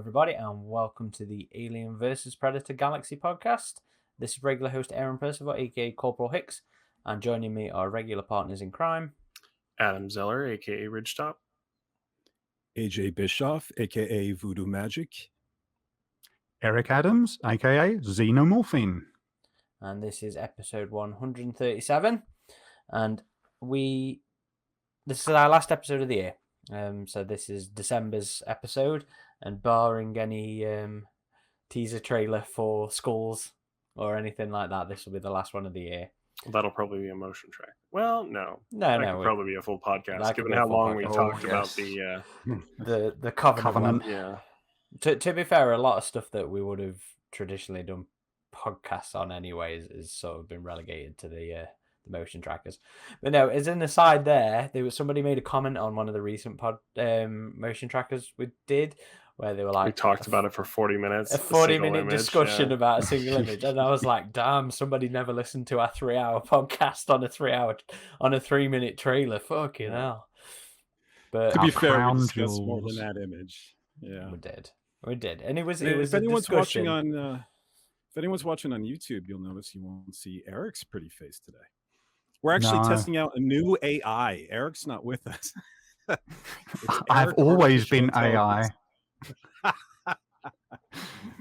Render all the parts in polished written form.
everybody, and welcome to the Alien vs. Predator Galaxy podcast. This is regular host Aaron Percival, aka Corporal Hicks, and joining me are regular partners in crime, Adam Zeller, aka Ridgetop, AJ Bischoff, aka Voodoo Magic, Eric Adams, aka Xenomorphine. And this is episode 137, and this is our last episode of the year. So this is December's episode, and barring any teaser trailer for Skulls or anything like that, this will be the last one of the year. That'll probably be a motion track. Well, no, that could probably be a full podcast, given be a how full long we podcast. talked Oh, about yes. the Covenant. One. Yeah. To be fair, a lot of stuff that we would have traditionally done podcasts on anyway is sort of been relegated to the motion trackers. But no, as an aside there was somebody made a comment on one of the recent motion trackers we did, where they were like, we talked about it for 40 minutes. A 40-minute discussion about a single image, and I was like, damn, somebody never listened to our 3-hour podcast on a 3-minute trailer. Fucking hell. But to be fair, we discussed jewels. more than that image. Yeah, we did, and it was if a anyone's discussion. watching on if anyone's watching on YouTube, you'll notice you won't see Eric's pretty face today. We're actually testing out a new AI. Eric's not with us. I've always been AI.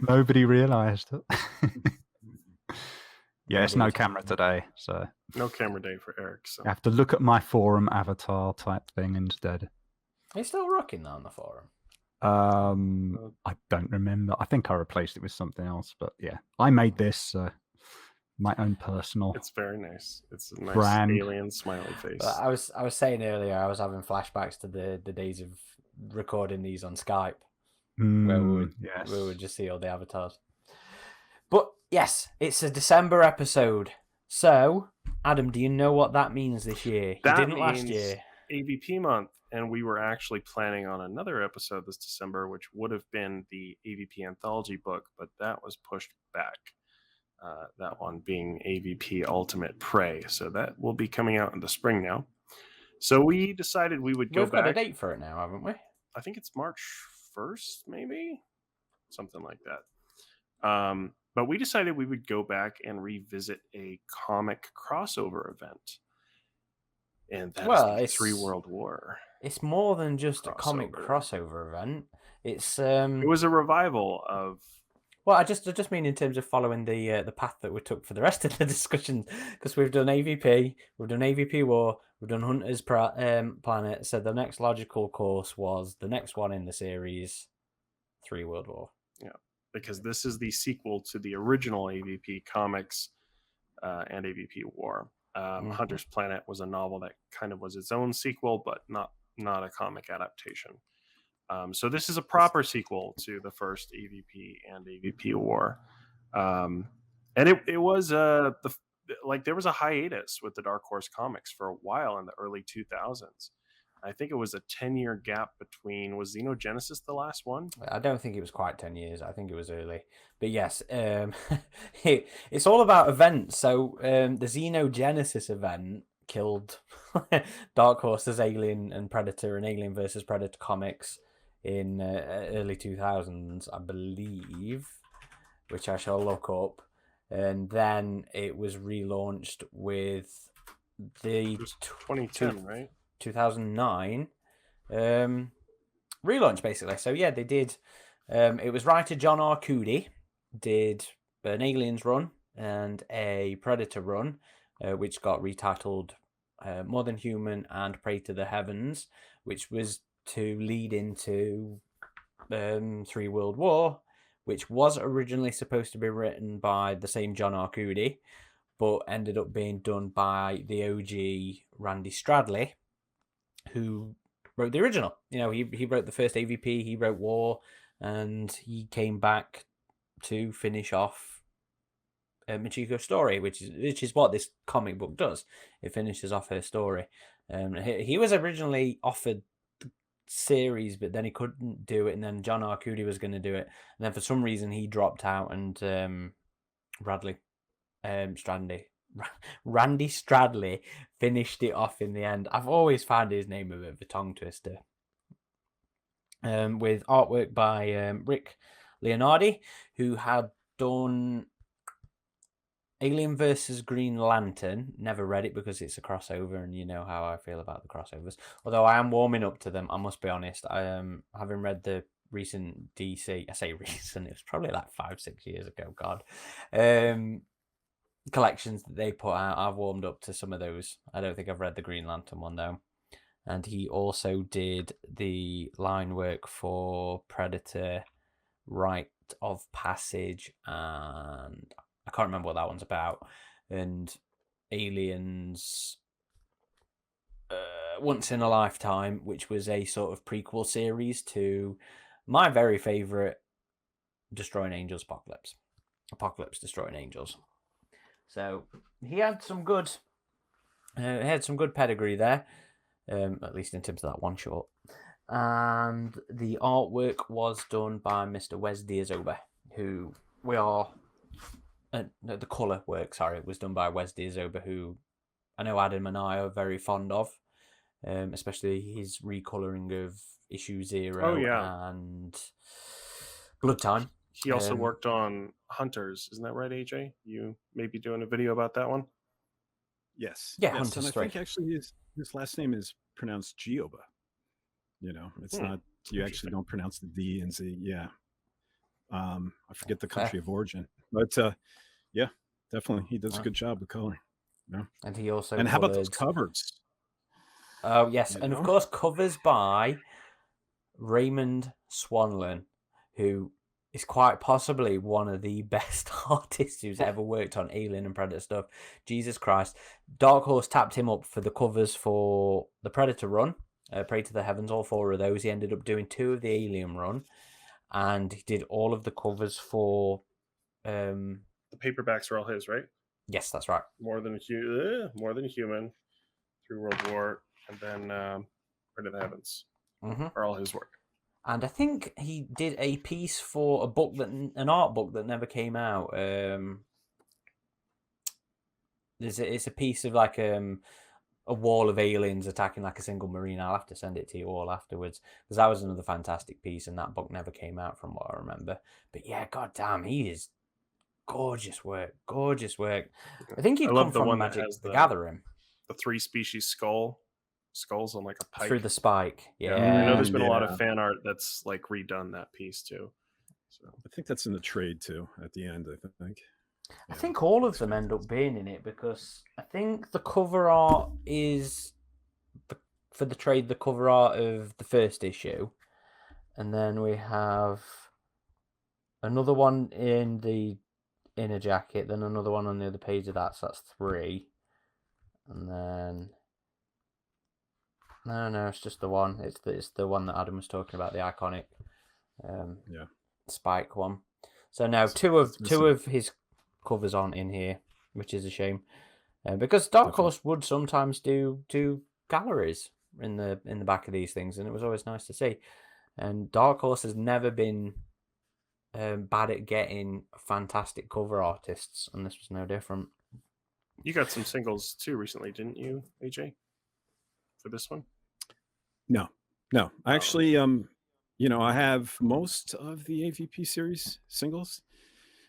Nobody realized it. Yeah, it's no camera today, so No camera day for Eric. So I have to look at my forum avatar type thing instead. Are you still rocking that on the forum? I don't remember. I think I replaced it with something else, but yeah, I made this my own personal. It's very nice. It's a nice brand. alien smiley face. But I was saying earlier, I was having flashbacks to the days of recording these on Skype, where we would just see all the avatars. But yes, it's a December episode. So, Adam, do you know what that means this year? That you didn't last means year. AVP month, and we were actually planning on another episode this December, which would have been the AVP anthology book, but that was pushed back. That one being AVP Ultimate Prey. So that will be coming out in the spring now. So we decided we would go We've back. got a date for it now, haven't we? I think it's March 1st, maybe? Something like that. But we decided we would go back and revisit a comic crossover event. And that's the 3 World War. It's more than just a comic crossover event. It's it was a revival of. Well, I just mean in terms of following the path that we took for the rest of the discussion, because we've done AVP, we've done AVP War, we've done Hunter's Planet. So the next logical course was the next one in the series, 3 World War. Yeah, because this is the sequel to the original AVP comics and AVP War. Hunter's Planet was a novel that kind of was its own sequel, but not a comic adaptation. So this is a proper sequel to the first AVP and AVP War. And it was there was a hiatus with the Dark Horse comics for a while in the early 2000s. I think it was a 10-year gap between. Was Xenogenesis the last one? I don't think it was quite 10 years. I think it was early. But yes, it's all about events. So the Xenogenesis event killed Dark Horse's Alien and Predator and Alien versus Predator comics in early 2000s, I believe, which I shall look up. And then it was relaunched with the 2010, right? 2009 relaunch, basically. So yeah, they did. It was writer John Arcudi did an Aliens run and a Predator run, which got retitled More Than Human and Prey to the Heavens, which was to lead into 3 World War, which was originally supposed to be written by the same John Arcudi, but ended up being done by the OG Randy Stradley, who wrote the original. You know, he wrote the first AVP, he wrote War, and he came back to finish off Machiko's story, which is what this comic book does. It finishes off her story. He was originally offered the series, but then he couldn't do it, and then John Arcudi was going to do it, and then for some reason he dropped out, and Randy Stradley finished it off in the end. I've always found his name a bit of a tongue twister. with artwork by Rick Leonardi, who had done Alien versus Green Lantern. Never read it because it's a crossover, and you know how I feel about the crossovers. Although I am warming up to them, I must be honest. I having read the recent DC. I say recent; it was probably like 5-6 years ago. God, collections that they put out. I've warmed up to some of those. I don't think I've read the Green Lantern one though. And he also did the line work for Predator, Rite of Passage, and I can't remember what that one's about, and Aliens Once in a Lifetime, which was a sort of prequel series to my very favourite Destroying Angels Apocalypse Destroying Angels. So he had some good pedigree there, at least in terms of that one shot. And the artwork was done by Mr. Wes Diazoba, who we are... no, the colour work, sorry, was done by Wes Diazoba, who I know Adam and I are very fond of, especially his recolouring of Issue 0 and Blood Time. He also worked on Hunters, isn't that right, AJ? You may be doing a video about that one? Yes. Yeah, yes. Hunters And I 3. think actually his last name is pronounced Gioba. You know, it's not, you actually don't pronounce the D and Z. Yeah. I forget the country of origin. But yeah, definitely. He does a good job with coloring. Yeah. And he also how about those covers? Oh, yes. And of course, covers by Raymond Swanlin, who is quite possibly one of the best artists who's ever worked on Alien and Predator stuff. Jesus Christ. Dark Horse tapped him up for the covers for the Predator run, Pray to the Heavens, all 4 of those. He ended up doing 2 of the Alien run, and he did all of the covers for... the paperbacks are all his, right? Yes, that's right. More Than Human, Through World War, and then Pray to the Heavens are all his work. And I think he did a piece for an art book that never came out. It's a piece of like a wall of aliens attacking like a single marine. I'll have to send it to you all afterwards, because that was another fantastic piece, and that book never came out from what I remember. But yeah, goddamn, he is gorgeous work. I think he'd come from Magic the Gathering. The 3 species skulls on like a pike through the spike. Yeah, I know there's been a lot of fan art that's like redone that piece too. So I think that's in the trade too at the end. I think. I think all of them end up being in it, because I think the cover art is for the trade. The cover art of the first issue, and then we have another one in the inner jacket, then another one on the other page of that. So that's 3, and then. No, it's just the one. It's the one that Adam was talking about, the iconic spike one. So now two of his covers aren't in here, which is a shame, because Dark Horse would sometimes do galleries in the back of these things, and it was always nice to see. And Dark Horse has never been bad at getting fantastic cover artists, and this was no different. You got some singles too recently, didn't you, AJ? For this one? No. Actually, you know, I have most of the AVP series singles,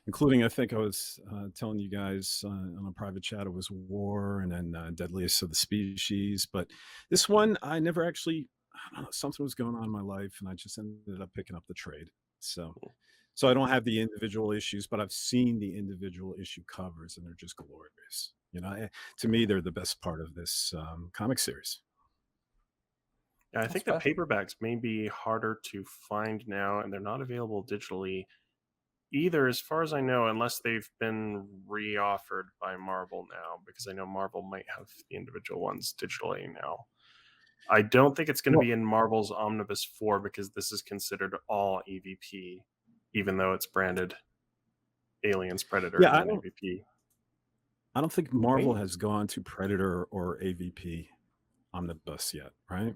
including, I think I was telling you guys on a private chat, it was War, and then Deadliest of the Species. But this one, I never actually, I don't know, something was going on in my life, and I just ended up picking up the trade. So I don't have the individual issues, but I've seen the individual issue covers, and they're just glorious. You know, to me, they're the best part of this comic series. Yeah, I think the paperbacks may be harder to find now, and they're not available digitally either, as far as I know, unless they've been reoffered by Marvel now, because I know Marvel might have the individual ones digitally now. I don't think it's going to be in Marvel's Omnibus 4, because this is considered all EVP, even though it's branded Aliens, Predator, and AVP. I don't think Marvel has gone to Predator or AVP Omnibus yet, right?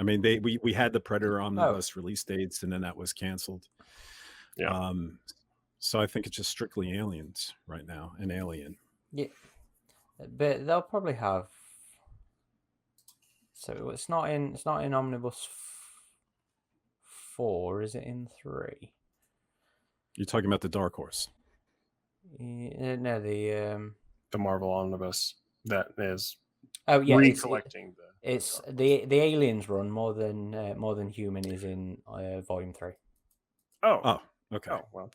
I mean, we had the Predator Omnibus release dates, and then that was canceled. Yeah. So I think it's just strictly Aliens right now, and Alien. Yeah, but they'll probably have. So it's not in Omnibus 4. Is it in 3? You're talking about the Dark Horse. No, the Marvel Omnibus that is recollecting the. It's the Aliens run more than Human is in Volume 3. Oh, okay. Oh, well,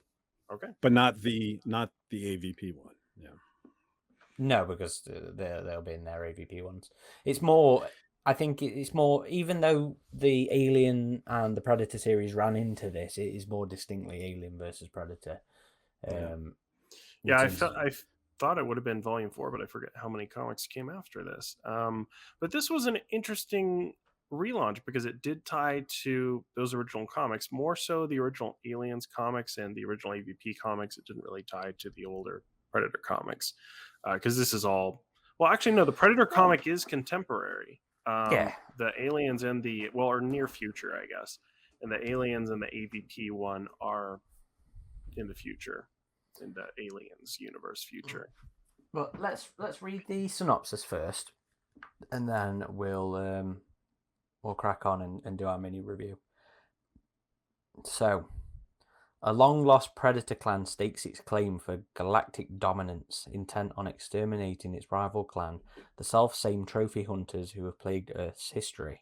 okay. But not the AVP one. Yeah. No, because they'll be in their AVP ones. It's more. I think it's more. Even though the Alien and the Predator series ran into this, it is more distinctly Alien versus Predator. I thought it would have been Volume 4, but I forget how many comics came after this. But this was an interesting relaunch because it did tie to those original comics, more so the original Aliens comics and the original AVP comics. It didn't really tie to the older Predator comics because this is all. Well, actually, no. The Predator comic is contemporary. The Aliens and or near future, I guess, and the Aliens and the AVP one are in the future. In the Aliens universe future. Well, let's read the synopsis first, and then we'll crack on and do our mini review. So, a long-lost Predator clan stakes its claim for galactic dominance, intent on exterminating its rival clan, the self-same trophy hunters who have plagued Earth's history.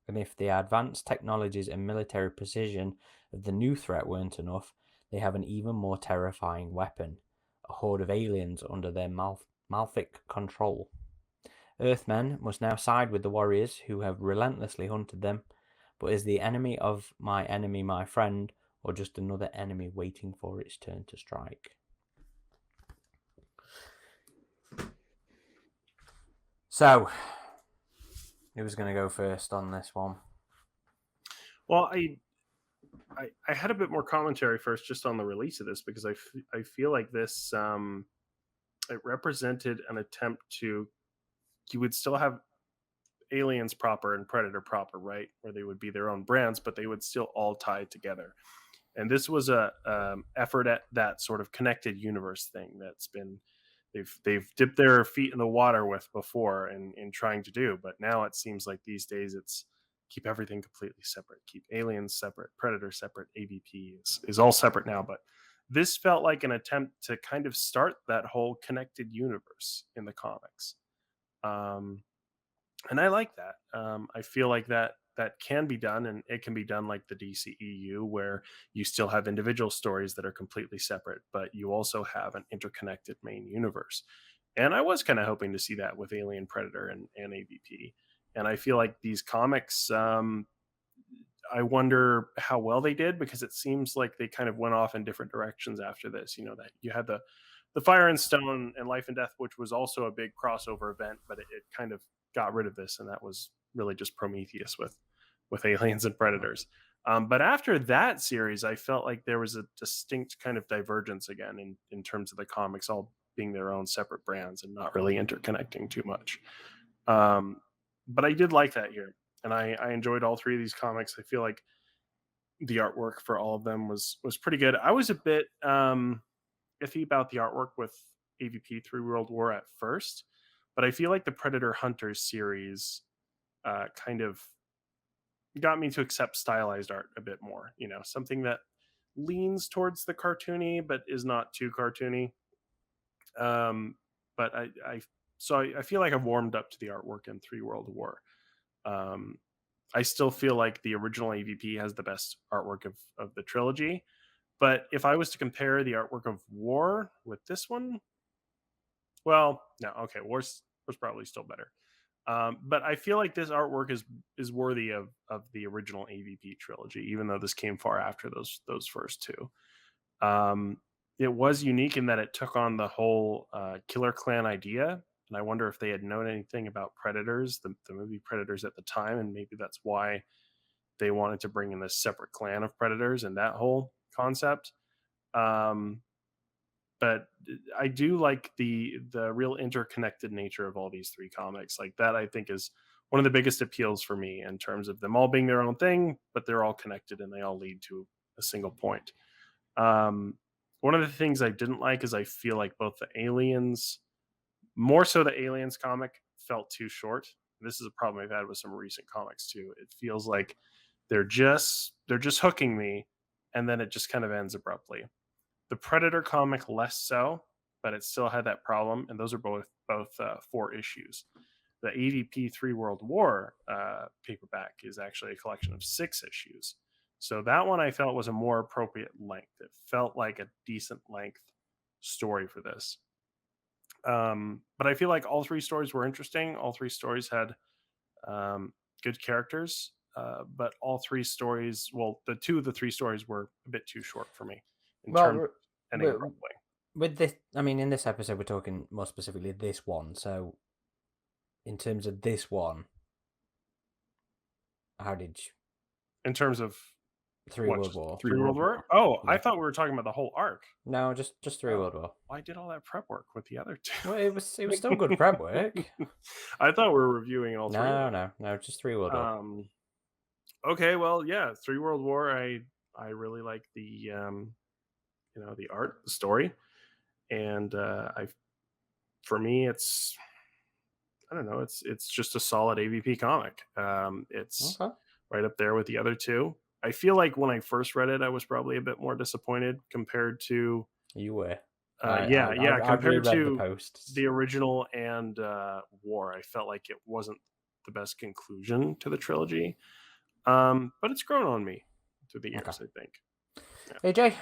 And if the advanced technologies and military precision of the new threat weren't enough, they have an even more terrifying weapon, a horde of aliens under their malefic control. Earthmen must now side with the warriors who have relentlessly hunted them, but is the enemy of my enemy my friend, or just another enemy waiting for its turn to strike? So, who's going to go first on this one? Well, I had a bit more commentary first just on the release of this because I feel like this it represented an attempt to, you would still have Aliens proper and Predator proper, right, where they would be their own brands, but they would still all tie together. And this was a effort at that sort of connected universe thing that's been they've dipped their feet in the water with before in trying to do, but now it seems like these days it's keep everything completely separate, keep Aliens separate, Predator separate, AVP is all separate now. But this felt like an attempt to kind of start that whole connected universe in the comics, and I like that. I feel like that can be done, and it can be done like the DCEU, where you still have individual stories that are completely separate, but you also have an interconnected main universe. And I was kind of hoping to see that with Alien, Predator, and AVP. And I feel like these comics, I wonder how well they did, because it seems like they kind of went off in different directions after this. You know, that you had the Fire and Stone and Life and Death, which was also a big crossover event, but it kind of got rid of this, and that was really just Prometheus with Aliens and Predators. But after that series, I felt like there was a distinct kind of divergence again in terms of the comics all being their own separate brands and not really interconnecting too much. But I did like that here, and I enjoyed all three of these comics. I feel like the artwork for all of them was pretty good. I was a bit iffy about the artwork with AVP 3 World War at first, but I feel like the Predator Hunters series kind of got me to accept stylized art a bit more. You know, something that leans towards the cartoony but is not too cartoony. But I feel like I've warmed up to the artwork in 3 World War. I still feel like the original AVP has the best artwork of the trilogy. But if I was to compare the artwork of War with this one, well, no, okay, War's probably still better. But I feel like this artwork is worthy of the original AVP trilogy, even though this came far after those first two. It was unique in that it took on the whole Killer Clan idea, and I wonder if they had known anything about Predators, the movie Predators at the time, and maybe that's why they wanted to bring in this separate clan of Predators and that whole concept. But I do like the real interconnected nature of all these three comics. Like that, I think, is one of the biggest appeals for me in terms of them all being their own thing, but they're all connected and they all lead to a single point. One of the things I didn't like is I feel like both the Aliens, more so the Aliens comic, felt too short. This is a problem I've had with some recent comics too. It feels like they're just hooking me, and then it just kind of ends abruptly. The Predator comic less so, but it still had that problem, and those are both 4 issues. The AVP 3 World War paperback is actually a collection of 6 issues. So that one I felt was a more appropriate length. It felt like a decent length story for this. But I feel like all 3 stories were interesting. All 3 stories had good characters, but all 3 stories, well, the 2 of the 3 stories were a bit too short for me in terms of ending abruptly. With this, I mean, in this episode, we're talking more specifically this one. So, in terms of this one, how did you? In terms of 3 World War. 3 World War? Oh, Yeah. I thought we were talking about the whole arc. No, just 3 World War. I did all that prep work with the other 2. Well, it was still good prep work. I thought we were reviewing all 3. No, just 3 World War. Okay, well, yeah, 3 World War. I really like the the art, the story, and for me, it's I don't know, it's just a solid AVP comic. It's Okay. right up there with the other 2. I feel like when I first read it, I was probably a bit more disappointed compared to You were. compared to the posts. the original and War. I felt like it wasn't the best conclusion to the trilogy, but it's grown on me through the years. Okay. I think. AJ.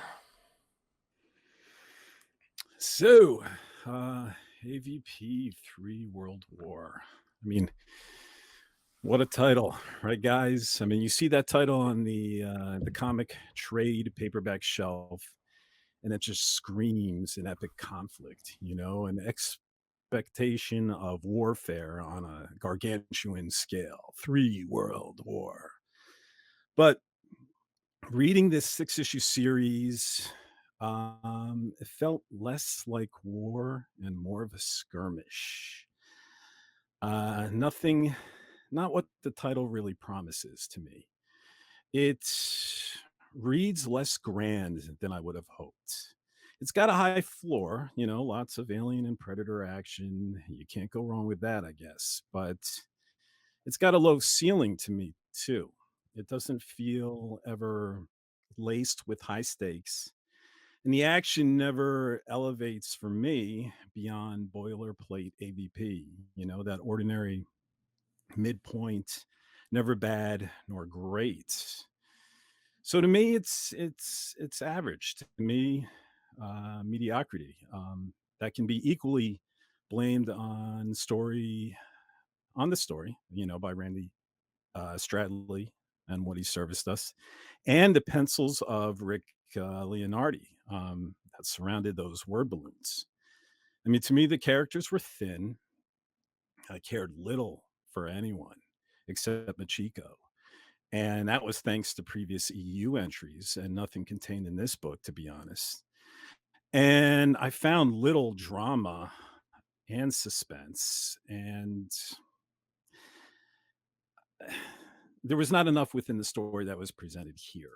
So, AVP 3 World War. I mean, what a title, right, guys? I mean, you see that title on the comic trade paperback shelf, and it just screams an epic conflict, an expectation of warfare on a gargantuan scale. 3 World War. But reading this 6-issue series, it felt less like war and more of a skirmish. Not what the title really promises to me. It reads less grand than I would have hoped. It's got a high floor, lots of alien and predator action. You can't go wrong with that, I guess. But it's got a low ceiling to me, too. It doesn't feel ever laced with high stakes. And the action never elevates for me beyond boilerplate AVP, that ordinary midpoint, never bad nor great. So to me, it's average. To me, mediocrity. That can be equally blamed on the story, by Randy Stradley and what he serviced us, and the pencils of Rick Leonardi that surrounded those word balloons. I mean, to me, the characters were thin. I cared little for anyone except Machiko. And that was thanks to previous EU entries and nothing contained in this book, to be honest. And I found little drama and suspense, and there was not enough within the story that was presented here.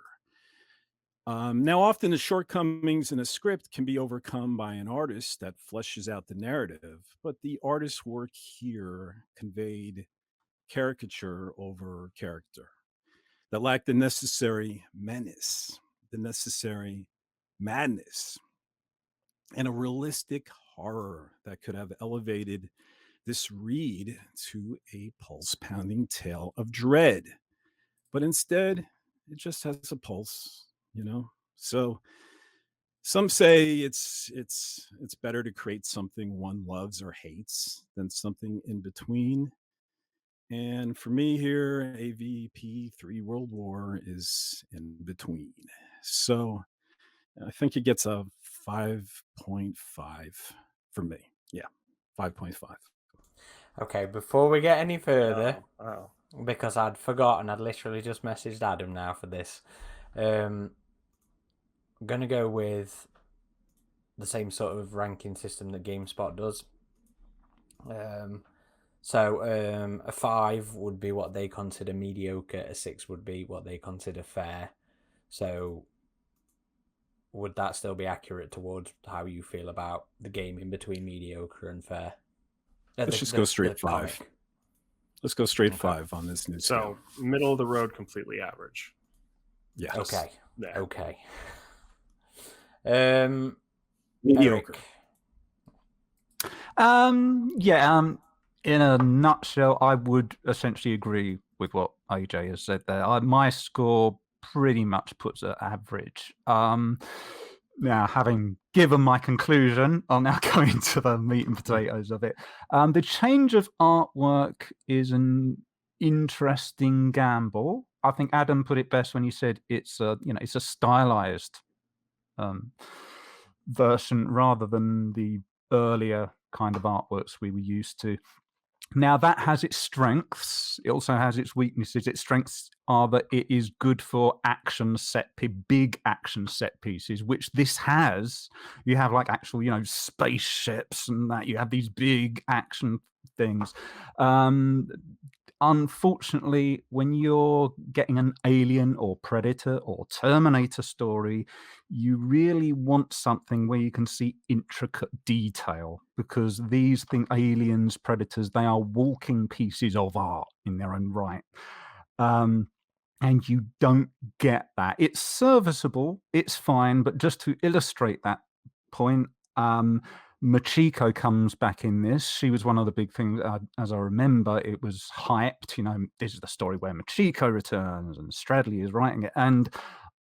Now, often the shortcomings in a script can be overcome by an artist that fleshes out the narrative, but the artist's work here conveyed caricature over character that lacked the necessary menace, the necessary madness, and a realistic horror that could have elevated this read to a pulse-pounding tale of dread. But instead, it just has a pulse, So some say it's better to create something one loves or hates than something in between. And for me here, AVP 3 World War is in between. So I think it gets a 5.5 for me. Yeah, 5.5. Okay, before we get any further, Oh. because I'd forgotten, I'd literally just messaged Adam now for this. I'm going to go with the same sort of ranking system that GameSpot does. So a 5 would be what they consider mediocre, a 6 would be what they consider fair. So would that still be accurate towards how you feel about the game in between mediocre and fair? Let's just go straight 5. Let's go straight Okay. 5 on this new So scale. middle of the road, completely average. Yes. Okay. There. Okay. Mediocre. Eric. In a nutshell, I would essentially agree with what AJ has said there. My score pretty much puts it average. Now, having given my conclusion, I'll now go into the meat and potatoes of it. The change of artwork is an interesting gamble. I think Adam put it best when he said it's a stylized version rather than the earlier kind of artworks we were used to. Now, that has its strengths. It also has its weaknesses. Its strengths are that it is good for big action set pieces, which this has. You have like actual, spaceships and that. You have these big action things. Unfortunately, when you're getting an Alien or Predator or Terminator story, you really want something where you can see intricate detail, because these aliens, predators, they are walking pieces of art in their own right. And you don't get that. It's serviceable, it's fine, but just to illustrate that point, Machiko comes back in this. She was one of the big things, as I remember, it was hyped. This is the story where Machiko returns and Stradley is writing it. And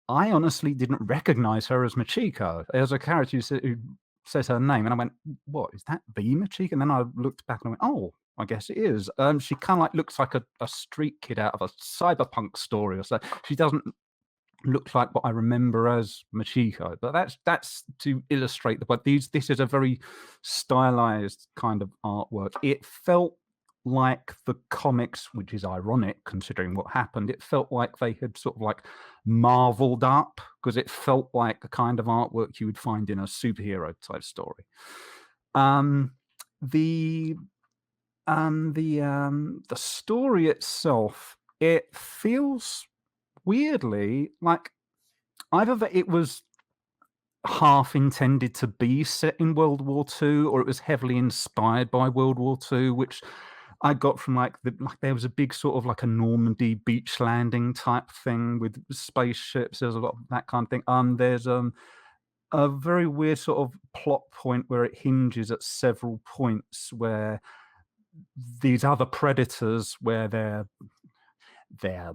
I honestly didn't recognize her as Machiko, as a character who says her name. And I went, what, is that the Machiko? And then I looked back and I went, oh, I guess it is. She kind of like looks like a street kid out of a cyberpunk story or so. She doesn't look like what I remember as Machiko, but that's to illustrate the point. This is a very stylized kind of artwork. It felt like the comics, which is ironic considering what happened. It felt like they had sort of like marveled up, because it felt like the kind of artwork you would find in a superhero type story. The story itself, it feels weirdly like either that it was half intended to be set in World War II, or it was heavily inspired by World War II, which I got from there was a big sort of like a Normandy beach landing type thing with spaceships. There's a lot of that kind of thing. There's a very weird sort of plot point where it hinges at several points where these other predators, where they're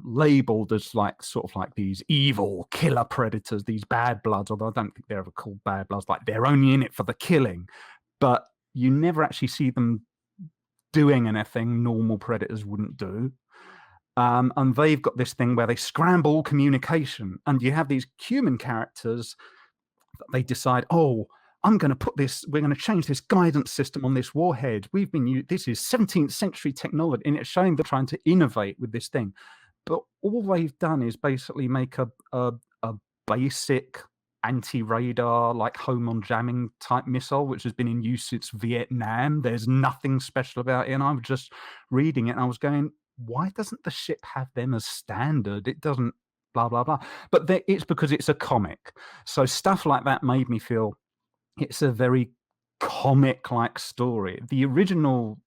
labeled as like sort of like these evil killer predators, these bad bloods, although I don't think they're ever called bad bloods, like they're only in it for the killing, but you never actually see them doing anything normal predators wouldn't do. And they've got this thing where they scramble communication, and you have these human characters that they decide, oh, we're going to change this guidance system on this warhead. This is 17th century technology, and it's showing they're trying to innovate with this thing. But all they've done is basically make a basic anti-radar, like home on jamming type missile, which has been in use since Vietnam. There's nothing special about it. And I was just reading it and I was going, why doesn't the ship have them as standard? It doesn't, blah, blah, blah. But it's because it's a comic. So stuff like that made me feel, it's a very comic-like story. The original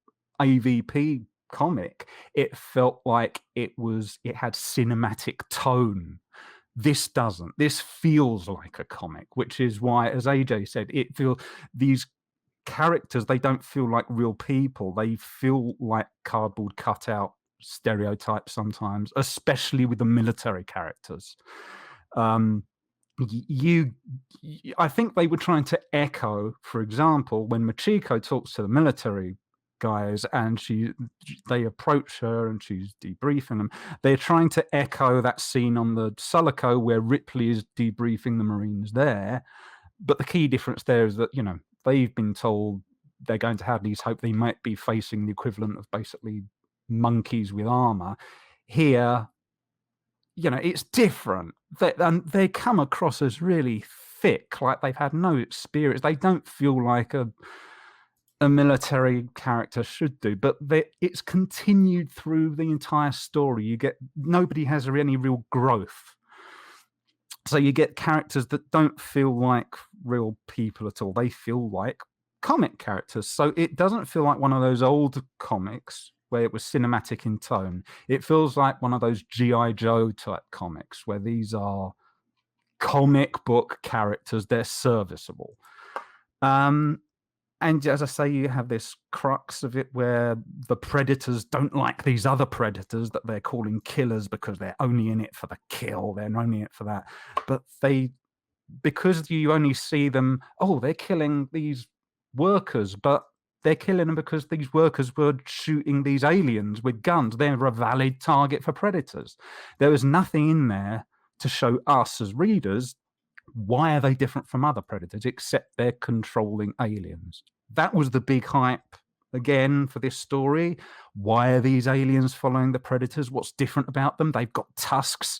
AVP comic, it felt like it had cinematic tone. This doesn't. This feels like a comic, which is why, as AJ said, these characters, they don't feel like real people. They feel like cardboard cutout stereotypes sometimes, especially with the military characters. I think they were trying to echo, for example, when Machiko talks to the military guys and they approach her and she's debriefing them, they're trying to echo that scene on the Sulaco where Ripley is debriefing the Marines there. But the key difference there is that, they've been told they're going to have these hope they might be facing the equivalent of basically monkeys with armor. Here, it's different. They come across as really thick, like they've had no experience. They don't feel like a military character should do, but it's continued through the entire story. Nobody has any real growth. So you get characters that don't feel like real people at all. They feel like comic characters. So it doesn't feel like one of those old comics where it was cinematic in tone. It feels like one of those G.I. Joe type comics where these are comic book characters. They're serviceable. And as I say, you have this crux of it where the predators don't like these other predators that they're calling killers because they're only in it for the kill. They're only in it for that. But because you only see them, they're killing these workers, but they're killing them because these workers were shooting these aliens with guns. They're a valid target for predators. There was nothing in there to show us as readers why are they different from other predators except they're controlling aliens. That was the big hype again for this story. Why are these aliens following the predators? What's different about them? They've got tusks.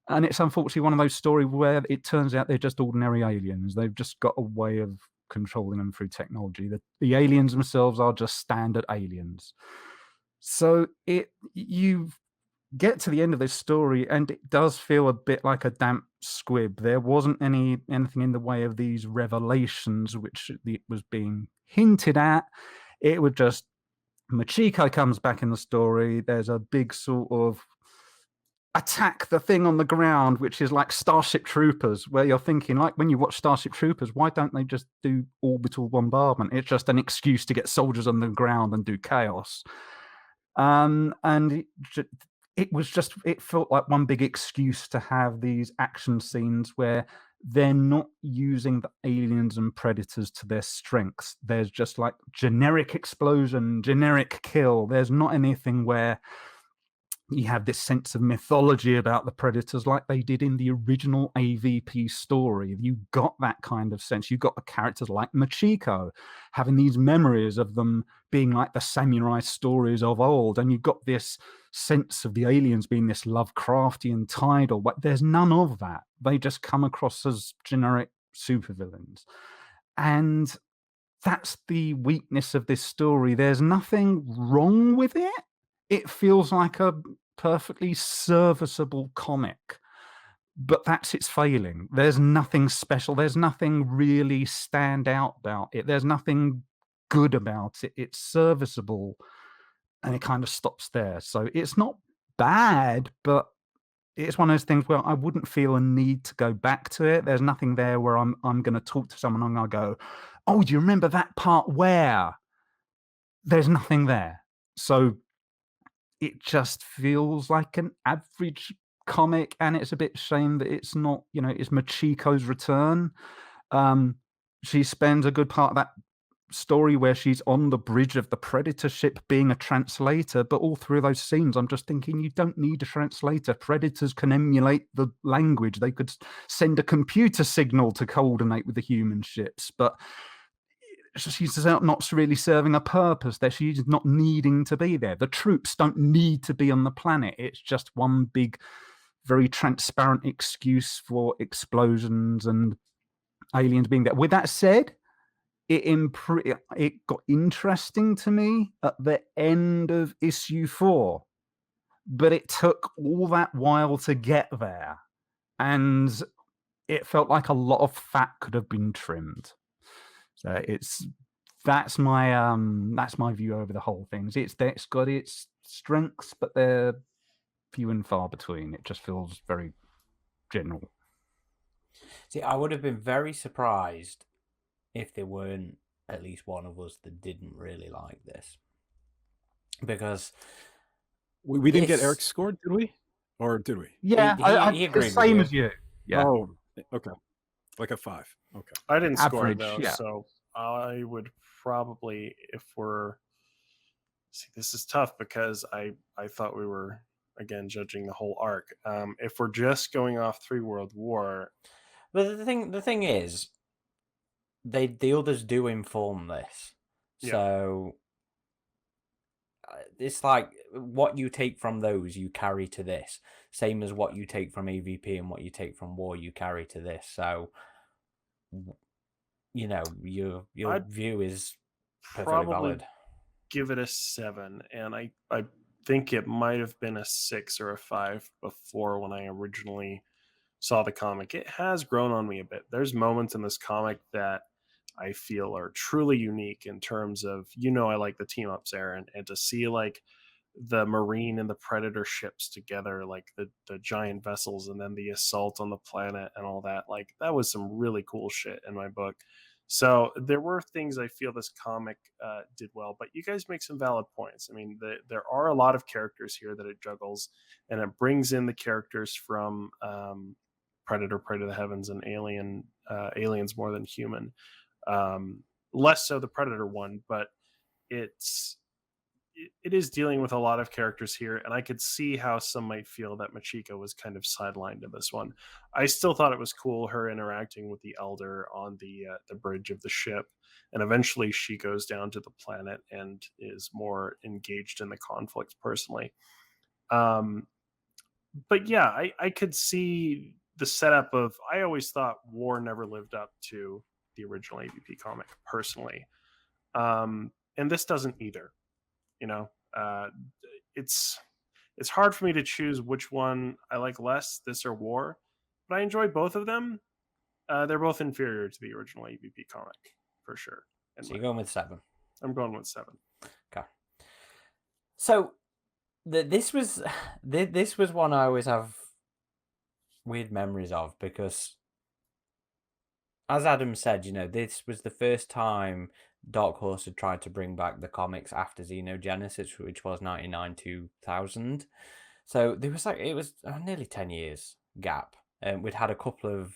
And it's unfortunately one of those stories where it turns out they're just ordinary aliens. They've just got a way of controlling them through technology. The aliens themselves are just standard aliens. So you get to the end of this story and it does feel a bit like a damp squib. There wasn't anything in the way of these revelations which it was being hinted at. It would just, Machiko comes back in the story. There's a big sort of attack the thing on the ground, which is like Starship Troopers, where you're thinking, like when you watch Starship Troopers, why don't they just do orbital bombardment? It's just an excuse to get soldiers on the ground and do chaos. And it felt like one big excuse to have these action scenes where they're not using the aliens and predators to their strengths. There's just like generic explosion, generic kill. There's not anything where you have this sense of mythology about the predators like they did in the original AVP story. You got that kind of sense. You got the characters like Machiko having these memories of them being like the samurai stories of old. And you got this sense of the aliens being this Lovecraftian tidal, but there's none of that. They just come across as generic supervillains. And that's the weakness of this story. There's nothing wrong with it. It feels like a perfectly serviceable comic, but that's its failing. There's nothing special. There's nothing really stand out about it. There's nothing good about it. It's serviceable, and it kind of stops there. So it's not bad, but it's one of those things where I wouldn't feel a need to go back to it. There's nothing there where I'm going to talk to someone and I'm going to go, oh, do you remember that part where? There's nothing there. So it just feels like an average comic, and it's a bit shame that it's not, it's Machiko's return. She spends a good part of that story where she's on the bridge of the Predator ship being a translator, but all through those scenes, I'm just thinking, you don't need a translator. Predators can emulate the language. They could send a computer signal to coordinate with the human ships, but she's not really serving a purpose there. She's not needing to be there. The troops don't need to be on the planet. It's just one big, very transparent excuse for explosions and aliens being there. With that said, it got interesting to me at the end of issue 4, but it took all that while to get there, and it felt like a lot of fat could have been trimmed. So that's my view over the whole thing. It's got its strengths, but they're few and far between. It just feels very general. See, I would have been very surprised if there weren't at least one of us that didn't really like this, because we didn't get Eric's score, did we? Or did we? Yeah, he agreed. The same as you. Yeah. Oh, okay. Like a 5. Okay. I didn't score it, Average, though, yeah. so I would probably, this is tough because I thought we were, again, judging the whole arc. If we're just going off 3 World War. But the thing is, the others do inform this. Yeah. So it's like what you take from those, you carry to this. Same as what you take from AVP and what you take from War, you carry to this. So, your view is perfectly valid. Give it a 7, and I think it might have been a 6 or a 5 before when I originally saw the comic. It has grown on me a bit. There's moments in this comic that I feel are truly unique in terms of, I like the team ups, Aaron, and to see like the Marine and the Predator ships together, like the giant vessels, and then the assault on the planet and all that, like that was some really cool shit in my book. So there were things I feel this comic did well, but you guys make some valid points. I mean, there are a lot of characters here that it juggles, and it brings in the characters from Predator, Prey to the Heavens, and Aliens More Than Human. Less so the Predator one, but it is dealing with a lot of characters here, and I could see how some might feel that Machiko was kind of sidelined in this one. I still thought it was cool, her interacting with the Elder on the bridge of the ship, and eventually she goes down to the planet and is more engaged in the conflict personally. But yeah, I could see the setup of, I always thought War never lived up to the original AVP comic personally, and this doesn't either. It's hard for me to choose which one I like less, this or War, but I enjoy both of them. They're both inferior to the original AVP comic for sure. So you're going with 7. I'm going with 7. Okay. So this was one I always have weird memories of, because as Adam said, this was the first time Dark Horse had tried to bring back the comics after Xenogenesis, which was 1999-2000. So there was it was nearly 10 years gap. We'd had a couple of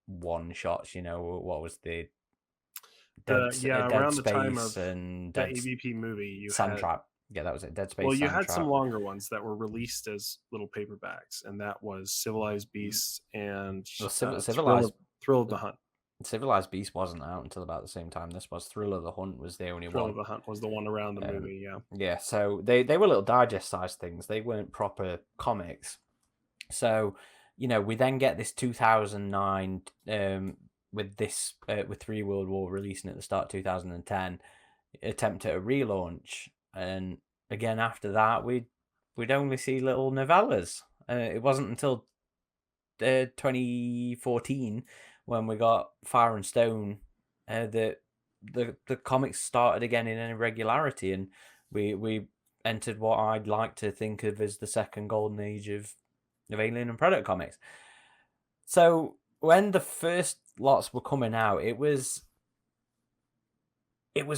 one shots. What was the Dead around Space the time of and the Dead AVP movie, you Sand had Trap. Yeah, that was it. Dead Space. Well, you Sand had Trap. some longer ones that were released as little paperbacks, and that was Civilized Beasts and Civilized Thrill of the Hunt. Civilized Beast wasn't out until about the same time this was. Thrill of the Hunt was the only Thrill one. of the Hunt was the one around the movie, yeah. Yeah, so they were little digest-sized things. They weren't proper comics. So, we then get this 2009 with 3 World War releasing at the start of 2010, attempt at a relaunch. And again, after that, we'd only see little novellas. It wasn't until 2014 when we got Fire and Stone that the comics started again in any regularity, and we entered what I'd like to think of as the second golden age of Alien and Predator comics. So when the first lots were coming out, it was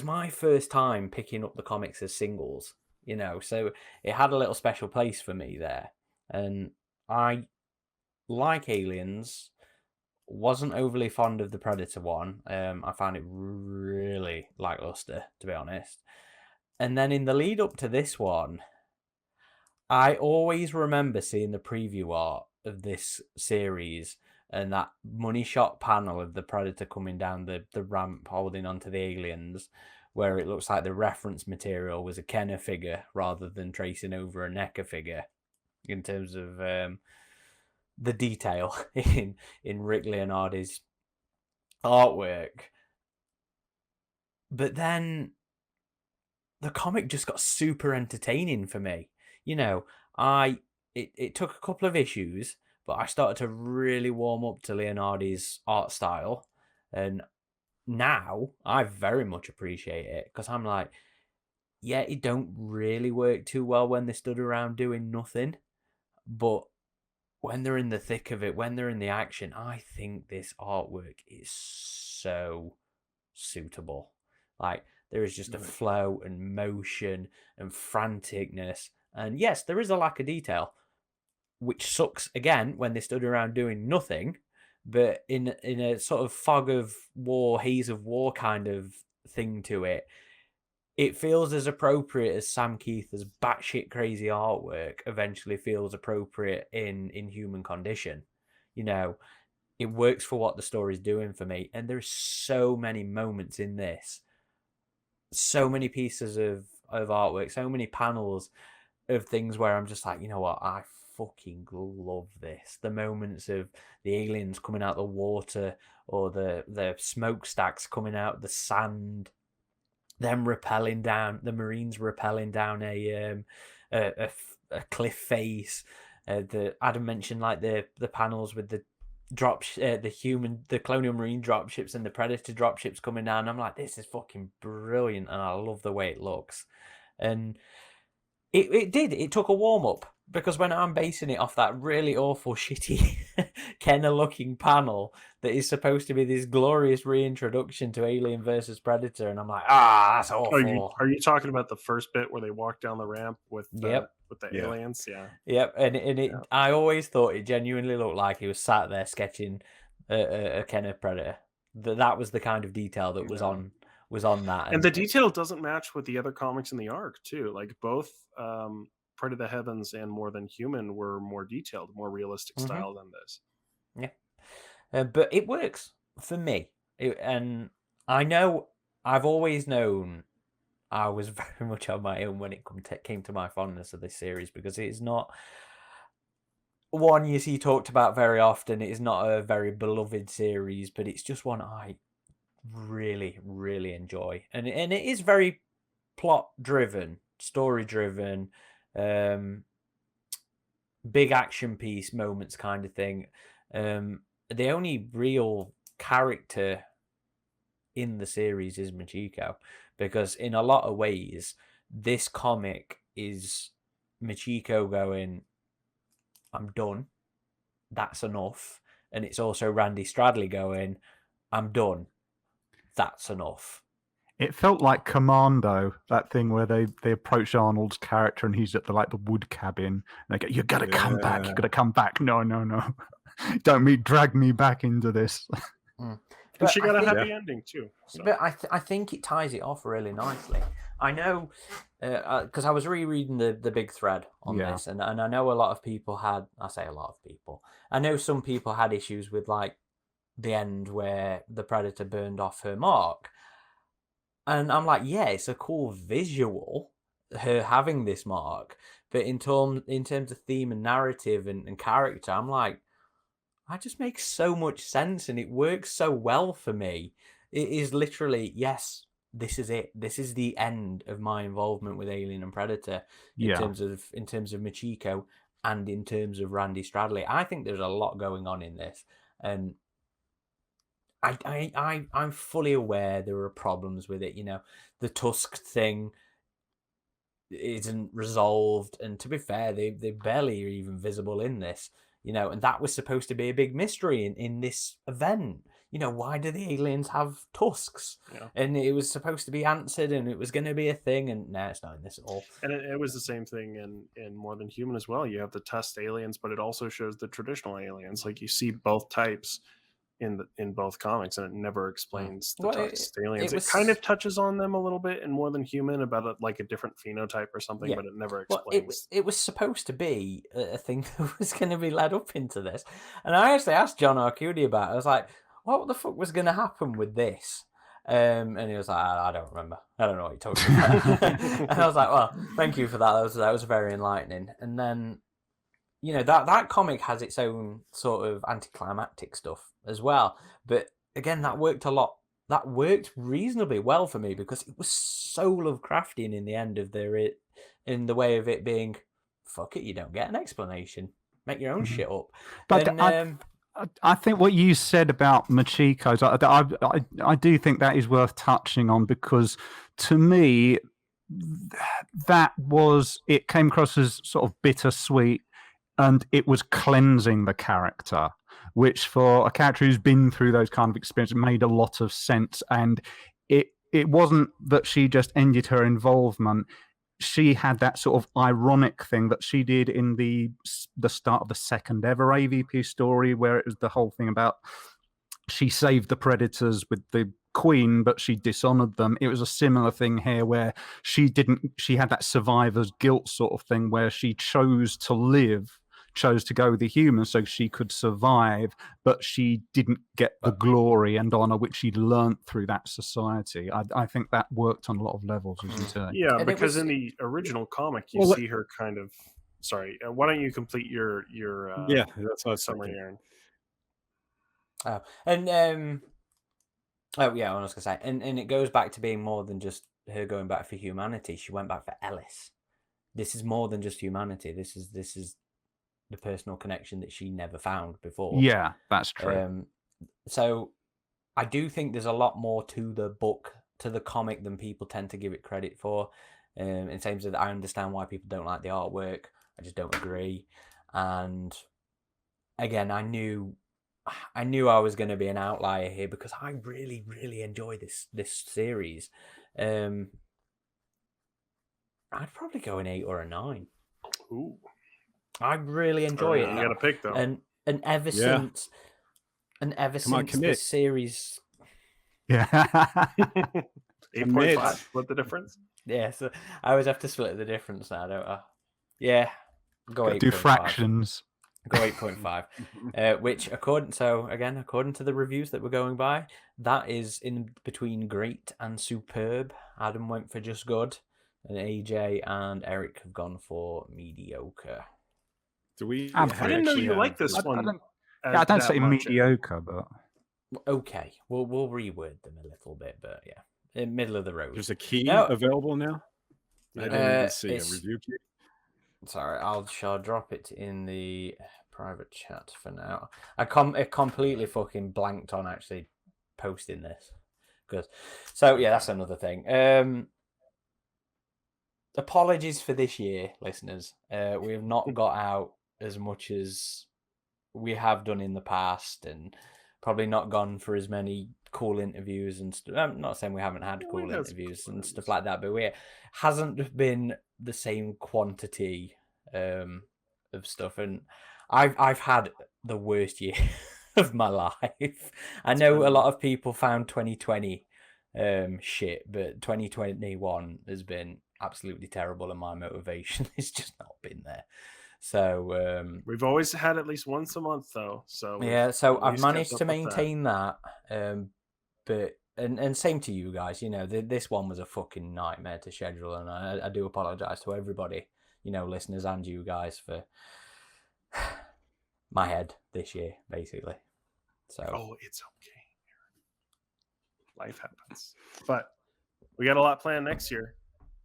my first time picking up the comics as singles, so it had a little special place for me there. And I, like Aliens, wasn't overly fond of the Predator one. I found it really lackluster, to be honest. And then in the lead up to this one, I always remember seeing the preview art of this series and that money shot panel of the Predator coming down the ramp holding onto the aliens, where it looks like the reference material was a Kenner figure rather than tracing over a NECA figure in terms of the detail in Rick Leonardi's artwork. But then the comic just got super entertaining for me. It took a couple of issues, but I started to really warm up to Leonardi's art style, and now I very much appreciate it, because I'm like, yeah, it don't really work too well when they stood around doing nothing, but when they're in the thick of it, when they're in the action, I think this artwork is so suitable. Like, there is just a flow and motion and franticness. And yes, there is a lack of detail, which sucks again when they stood around doing nothing. But in a sort of fog of war, haze of war kind of thing to it, it feels as appropriate as Sam Keith's batshit crazy artwork eventually feels appropriate in Human Condition. It works for what the story's doing for me. And there's so many moments in this, so many pieces of artwork, so many panels of things where I'm just like, you know what, I fucking love this. The moments of the aliens coming out the water, or the smokestacks coming out the sand, them rappelling down, the Marines rappelling down a cliff face. The Adam mentioned like the panels with the the Colonial Marine dropships and the Predator dropships coming down. I'm like, this is fucking brilliant, and I love the way it looks. And it took a warm up, because when I'm basing it off that really awful, shitty Kenner looking panel that is supposed to be this glorious reintroduction to Alien versus Predator, and I'm like, that's awful. Are you talking about the first bit where they walk down the ramp with the aliens? Yeah. Yep. And I always thought it genuinely looked like he was sat there sketching a Kenner Predator. That was the kind of detail that was on that. And the detail doesn't match with the other comics in the arc too. Like both Pride of the Heavens and More Than Human were more detailed, more realistic style than this. Yeah. But it works for me. And I know, I've always known I was very much on my own when it came to my fondness of this series, because it is not one you see talked about very often. It is not a very beloved series, but it's just one I really, really enjoy. And it is very plot driven, story driven, big action piece moments kind of thing. The only real character in the series is Machiko, because in a lot of ways this comic is Machiko going, I'm done, that's enough. And it's also Randy Stradley going, I'm done, that's enough. It felt like Commando, that thing where they approach Arnold's character and he's at the wood cabin and they go, you gotta come back, you gotta come back. No. Don't drag me back into this. And she got a happy ending too. So. But I think it ties it off really nicely. I know, because I was rereading the big thread on this, and I know a lot of people had, I say a lot of people, I know some people had issues with like the end where the Predator burned off her mark. And I'm like, yeah, it's a cool visual, her having this mark. But in terms of theme and narrative and character, I'm like, that just makes so much sense and it works so well for me. It is literally, yes, this is it. This is the end of my involvement with Alien and Predator in terms of Machiko and in terms of Randy Stradley. I think there's a lot going on in this. And I'm fully aware there are problems with it. You know, the tusked thing isn't resolved, and to be fair, they barely are even visible in this. You know, and that was supposed to be a big mystery in this event. You know, why do the aliens have tusks? Yeah. And it was supposed to be answered, and it was going to be a thing, and no, it's not in this at all. And it was the same thing in More Than Human as well. You have the tusked aliens, but it also shows the traditional aliens. Like you see both types in both comics, and it never explains the tusked aliens. It kind of touches on them a little bit in More Than Human about a different phenotype or something, but it never explains. It was supposed to be a thing that was going to be led up into this, and I actually asked John Arcudi about it. I was like, what the fuck was going to happen with this? And he was like, I don't remember. I don't know what you're talking about. And I was like, well, thank you for that. That was very enlightening. And then, you know, that comic has its own sort of anticlimactic stuff as well. But again, that worked a lot. That worked reasonably well for me because it was so Lovecraftian in the end of in the way of it being, fuck it, you don't get an explanation. Make your own shit up. But I think what you said about Machiko's, I do think that is worth touching on, because to me, it came across as sort of bittersweet, and it was cleansing the character, which for a character who's been through those kind of experiences made a lot of sense. And it wasn't that she just ended her involvement. She had that sort of ironic thing that she did in the start of the second ever AVP story, where it was the whole thing about she saved the Predators with the Queen, but she dishonored them. It was a similar thing here where she had that survivor's guilt sort of thing where she chose to go with the humans so she could survive, but she didn't get the glory and honor which she'd learnt through that society. I think that worked on a lot of levels, as you say. Yeah, and because in the original comic, you see her kind of. Sorry, why don't you complete your that's what summary, Aaron? Oh, and I was gonna say, and it goes back to being more than just her going back for humanity. She went back for Ellis. This is more than just humanity. This is the personal connection that she never found before. Yeah, that's true. So I do think there's a lot more to the book, to the comic, than people tend to give it credit for. In terms of, I understand why people don't like the artwork. I just don't agree. And again, I knew I was going to be an outlier here because I really, really enjoy this series. I'd probably go an 8 or a 9. Ooh. I really enjoy it. You got to pick though. And ever since this series, Yeah. 8.5. What the difference? yeah. So I always have to split the difference now, don't I? Yeah, go 8.5. Do fractions. Go 8.5, which according to the reviews that we're going by, that is in between great and superb. Adam went for just good, and AJ and Eric have gone for mediocre. Do we? I didn't know you like this one. I don't say mediocre, but okay, we'll reword them a little bit, but yeah, in middle of the road. There's a key available now. I didn't even see a review key. Sorry, I'll drop it in the private chat for now. It completely fucking blanked on actually posting this. So yeah, that's another thing. Apologies for this year, listeners. We have not got out as much as we have done in the past, and probably not gone for as many cool interviews and stuff. I'm not saying we haven't had cool interviews and stuff like that, but it hasn't been the same quantity of stuff, and I've had the worst year of my life. I know a lot of people found 2020 shit, but 2021 has been absolutely terrible, and my motivation has just not been there. So we've always had at least once a month though. So yeah, so I've managed to maintain that. But and same to you guys. You know, this one was a fucking nightmare to schedule, and I do apologize to everybody, you know, listeners and you guys for my head this year, basically. So it's okay. Life happens, but we got a lot planned next year.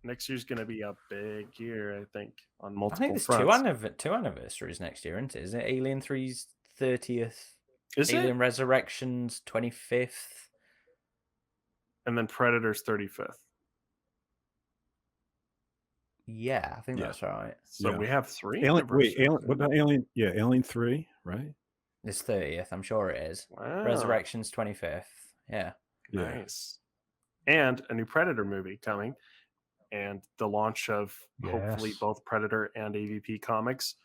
Next year's going to be a big year, I think, on multiple I think there's two anniversaries next year, isn't it? Is it Alien 3's 30th? Is Alien it? Resurrection's 25th? And then Predator's 35th. Yeah, I think that's right. So we have 3. What about Alien? Yeah, Alien 3, right? It's 30th. I'm sure it is. Wow. Resurrection's 25th. Yeah. Nice. And a new Predator movie coming. And the launch of hopefully both Predator and AVP comics.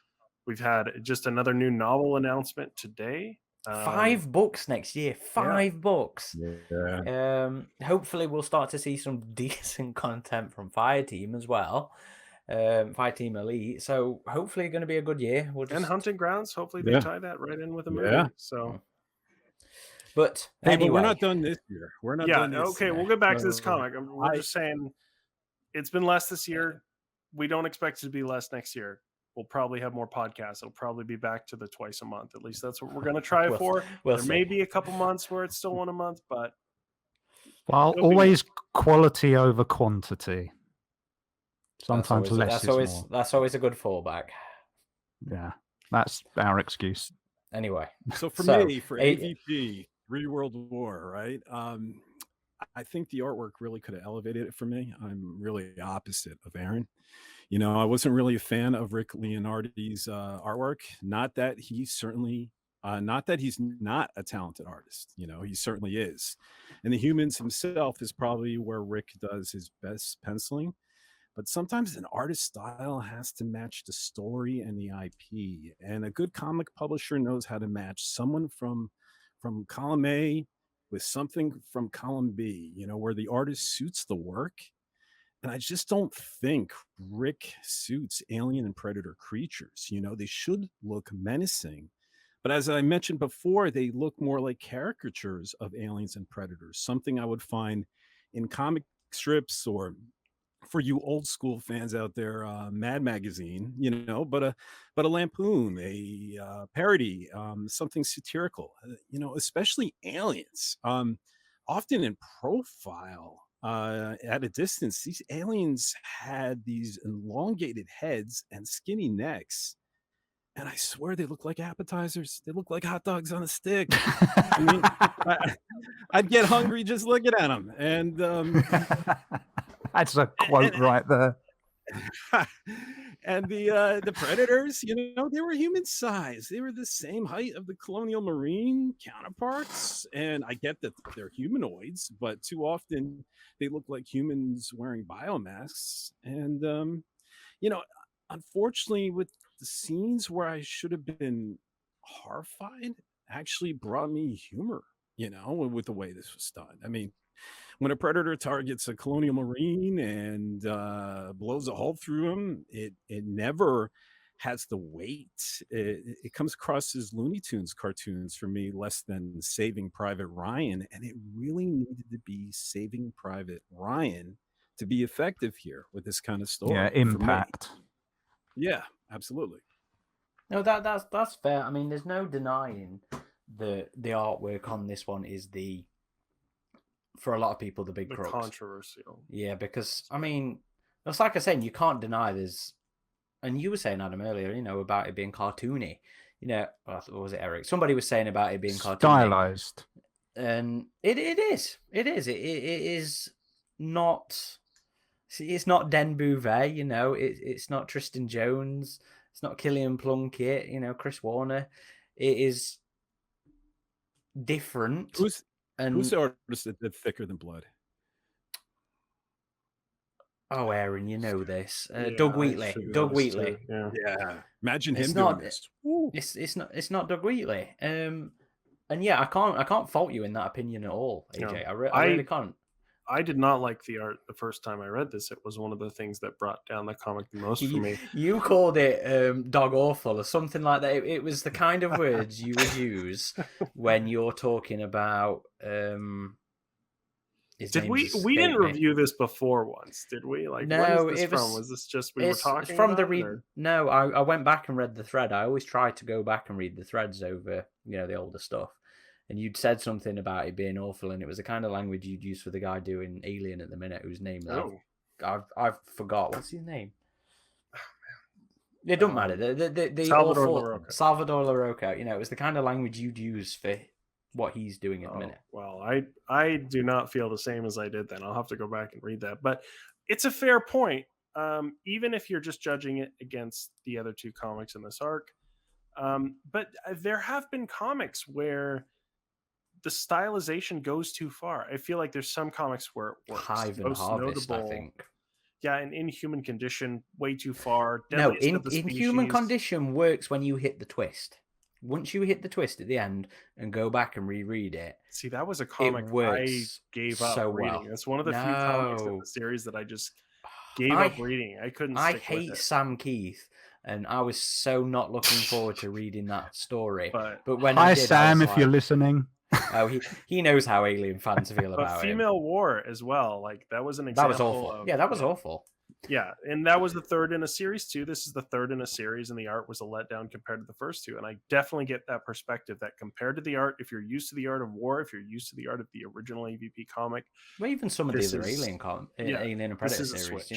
We've had just another new novel announcement today. 5 books next year. 5 books. Yeah. Hopefully we'll start to see some decent content from Fireteam as well. Fireteam Elite. So hopefully going to be a good year. And Hunting Grounds. Hopefully they tie that right in with a movie. Yeah. So. But anyway, but we're not done this year. We're not done this year. We'll get back to this comic. We're just saying it's been less this year. We don't expect it to be less next year. We'll probably have more podcasts. It'll probably be back to the twice a month. At least that's what we're going to try for. There may be a couple months where it's still one a month, but always quality over quantity. Sometimes less is more. That's always a good fallback. Yeah, that's our excuse. Anyway, so for me, for AVP, 3 World War, right? I think the artwork really could have elevated it for me. I'm really opposite of Aaron. You know, I wasn't really a fan of Rick Leonardi's artwork. Not that he's not a talented artist. You know, he certainly is. And the Humans himself is probably where Rick does his best penciling. But sometimes an artist's style has to match the story and the IP. And a good comic publisher knows how to match someone from column A with something from column B, you know, where the artist suits the work. And I just don't think Rick suits alien and predator creatures. You know, they should look menacing. But as I mentioned before, they look more like caricatures of aliens and predators, something I would find in comic strips, or for you old school fans out there, Mad Magazine, you know, but a lampoon, a parody, something satirical, you know, especially aliens. Often in profile, at a distance, these aliens had these elongated heads and skinny necks and I swear they look like appetizers. They look like hot dogs on a stick. I mean, I'd get hungry just looking at them. And That's a quote right there. and the predators, they were human size. They were the same height of the colonial marine counterparts. And I get that they're humanoids, but too often they look like humans wearing biomasks. And unfortunately, with the scenes where I should have been horrified, actually brought me humor, with the way this was done. I mean, when a predator targets a colonial marine and blows a hole through him, it never has the weight. It comes across as Looney Tunes cartoons for me, less than Saving Private Ryan. And it really needed to be Saving Private Ryan to be effective here with this kind of story. Yeah, impact. Yeah, absolutely. No, that's fair. I mean, there's no denying the artwork on this one is for a lot of people the big crux. Controversial. Yeah, because I mean, it's like I was saying, you can't deny there's, and you were saying, Adam, earlier, about it being cartoony. What was it, Eric? Somebody was saying about it being cartoony. Stylized. And it is. It is not. It's not Den Bouvet, it's not Tristan Jones, it's not Killian Plunkett, Chris Warner. It is different. Who's the artist that did Thicker Than Blood? Oh, Aaron, you know this. Doug Wheatley. Doug Wheatley. Yeah. Imagine him doing this. It's not Doug Wheatley. And yeah, I can't fault you in that opinion at all, AJ. No, I really can't. I did not like the art the first time I read this. It was one of the things that brought down the comic the most for me. You called it dog awful or something like that. It was the kind of words you would use when you're talking about. Did we didn't review this before once, did we? Like, no, when is this from? Was this just we were talking from about the read? No, I went back and read the thread. I always try to go back and read the threads over the older stuff. And you'd said something about it being awful, and it was the kind of language you'd use for the guy doing Alien at the minute, whose name I've forgot. What's his name? Oh, man. It doesn't matter. The Salvador awful LaRocca. Salvador LaRocca. It was the kind of language you'd use for what he's doing at the minute. Well, I do not feel the same as I did then. I'll have to go back and read that. But it's a fair point. Even if you're just judging it against the other two comics in this arc. But there have been comics where the stylization goes too far. I feel like there's some comics where it works. Hive and Harvest, I think. Yeah, in Inhuman Condition, way too far. No, Inhuman Condition works when you hit the twist. Once you hit the twist at the end and go back and reread it. See, that was a comic I gave up reading. It's one of the few comics in the series that I just gave up reading. I couldn't stick with it. I hate Sam Keith. And I was so not looking forward to reading that story. But when hi, Sam, if you're listening. Oh, he knows how Alien fans feel about it. Female War as well. Like, that was an example. That was awful. That was awful. Yeah, and that was the third in a series too. This is the third in a series, and the art was a letdown compared to the first two. And I definitely get that perspective that compared to the art, if you're used to the art of War, if you're used to the art of the original AVP comic, well, even some of the other Alien and Predator series,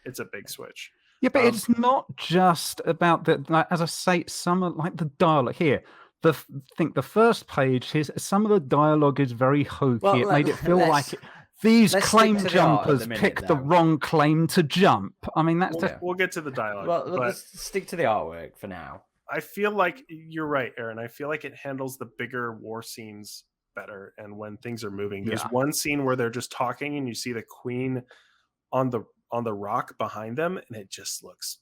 it's a big switch. Yeah, but it's not just about the, like, as I say, some of like the dialogue here. I think the first page is some of the dialogue is very hokey. Well, it made it feel like these claim jumpers picked the wrong claim to jump. I mean, we'll get to the dialogue. Well, let's stick to the artwork for now. I feel like you're right, Aaron. I feel like it handles the bigger war scenes better, and when things are moving. There's one scene where they're just talking, and you see the Queen on the rock behind them, and it just looks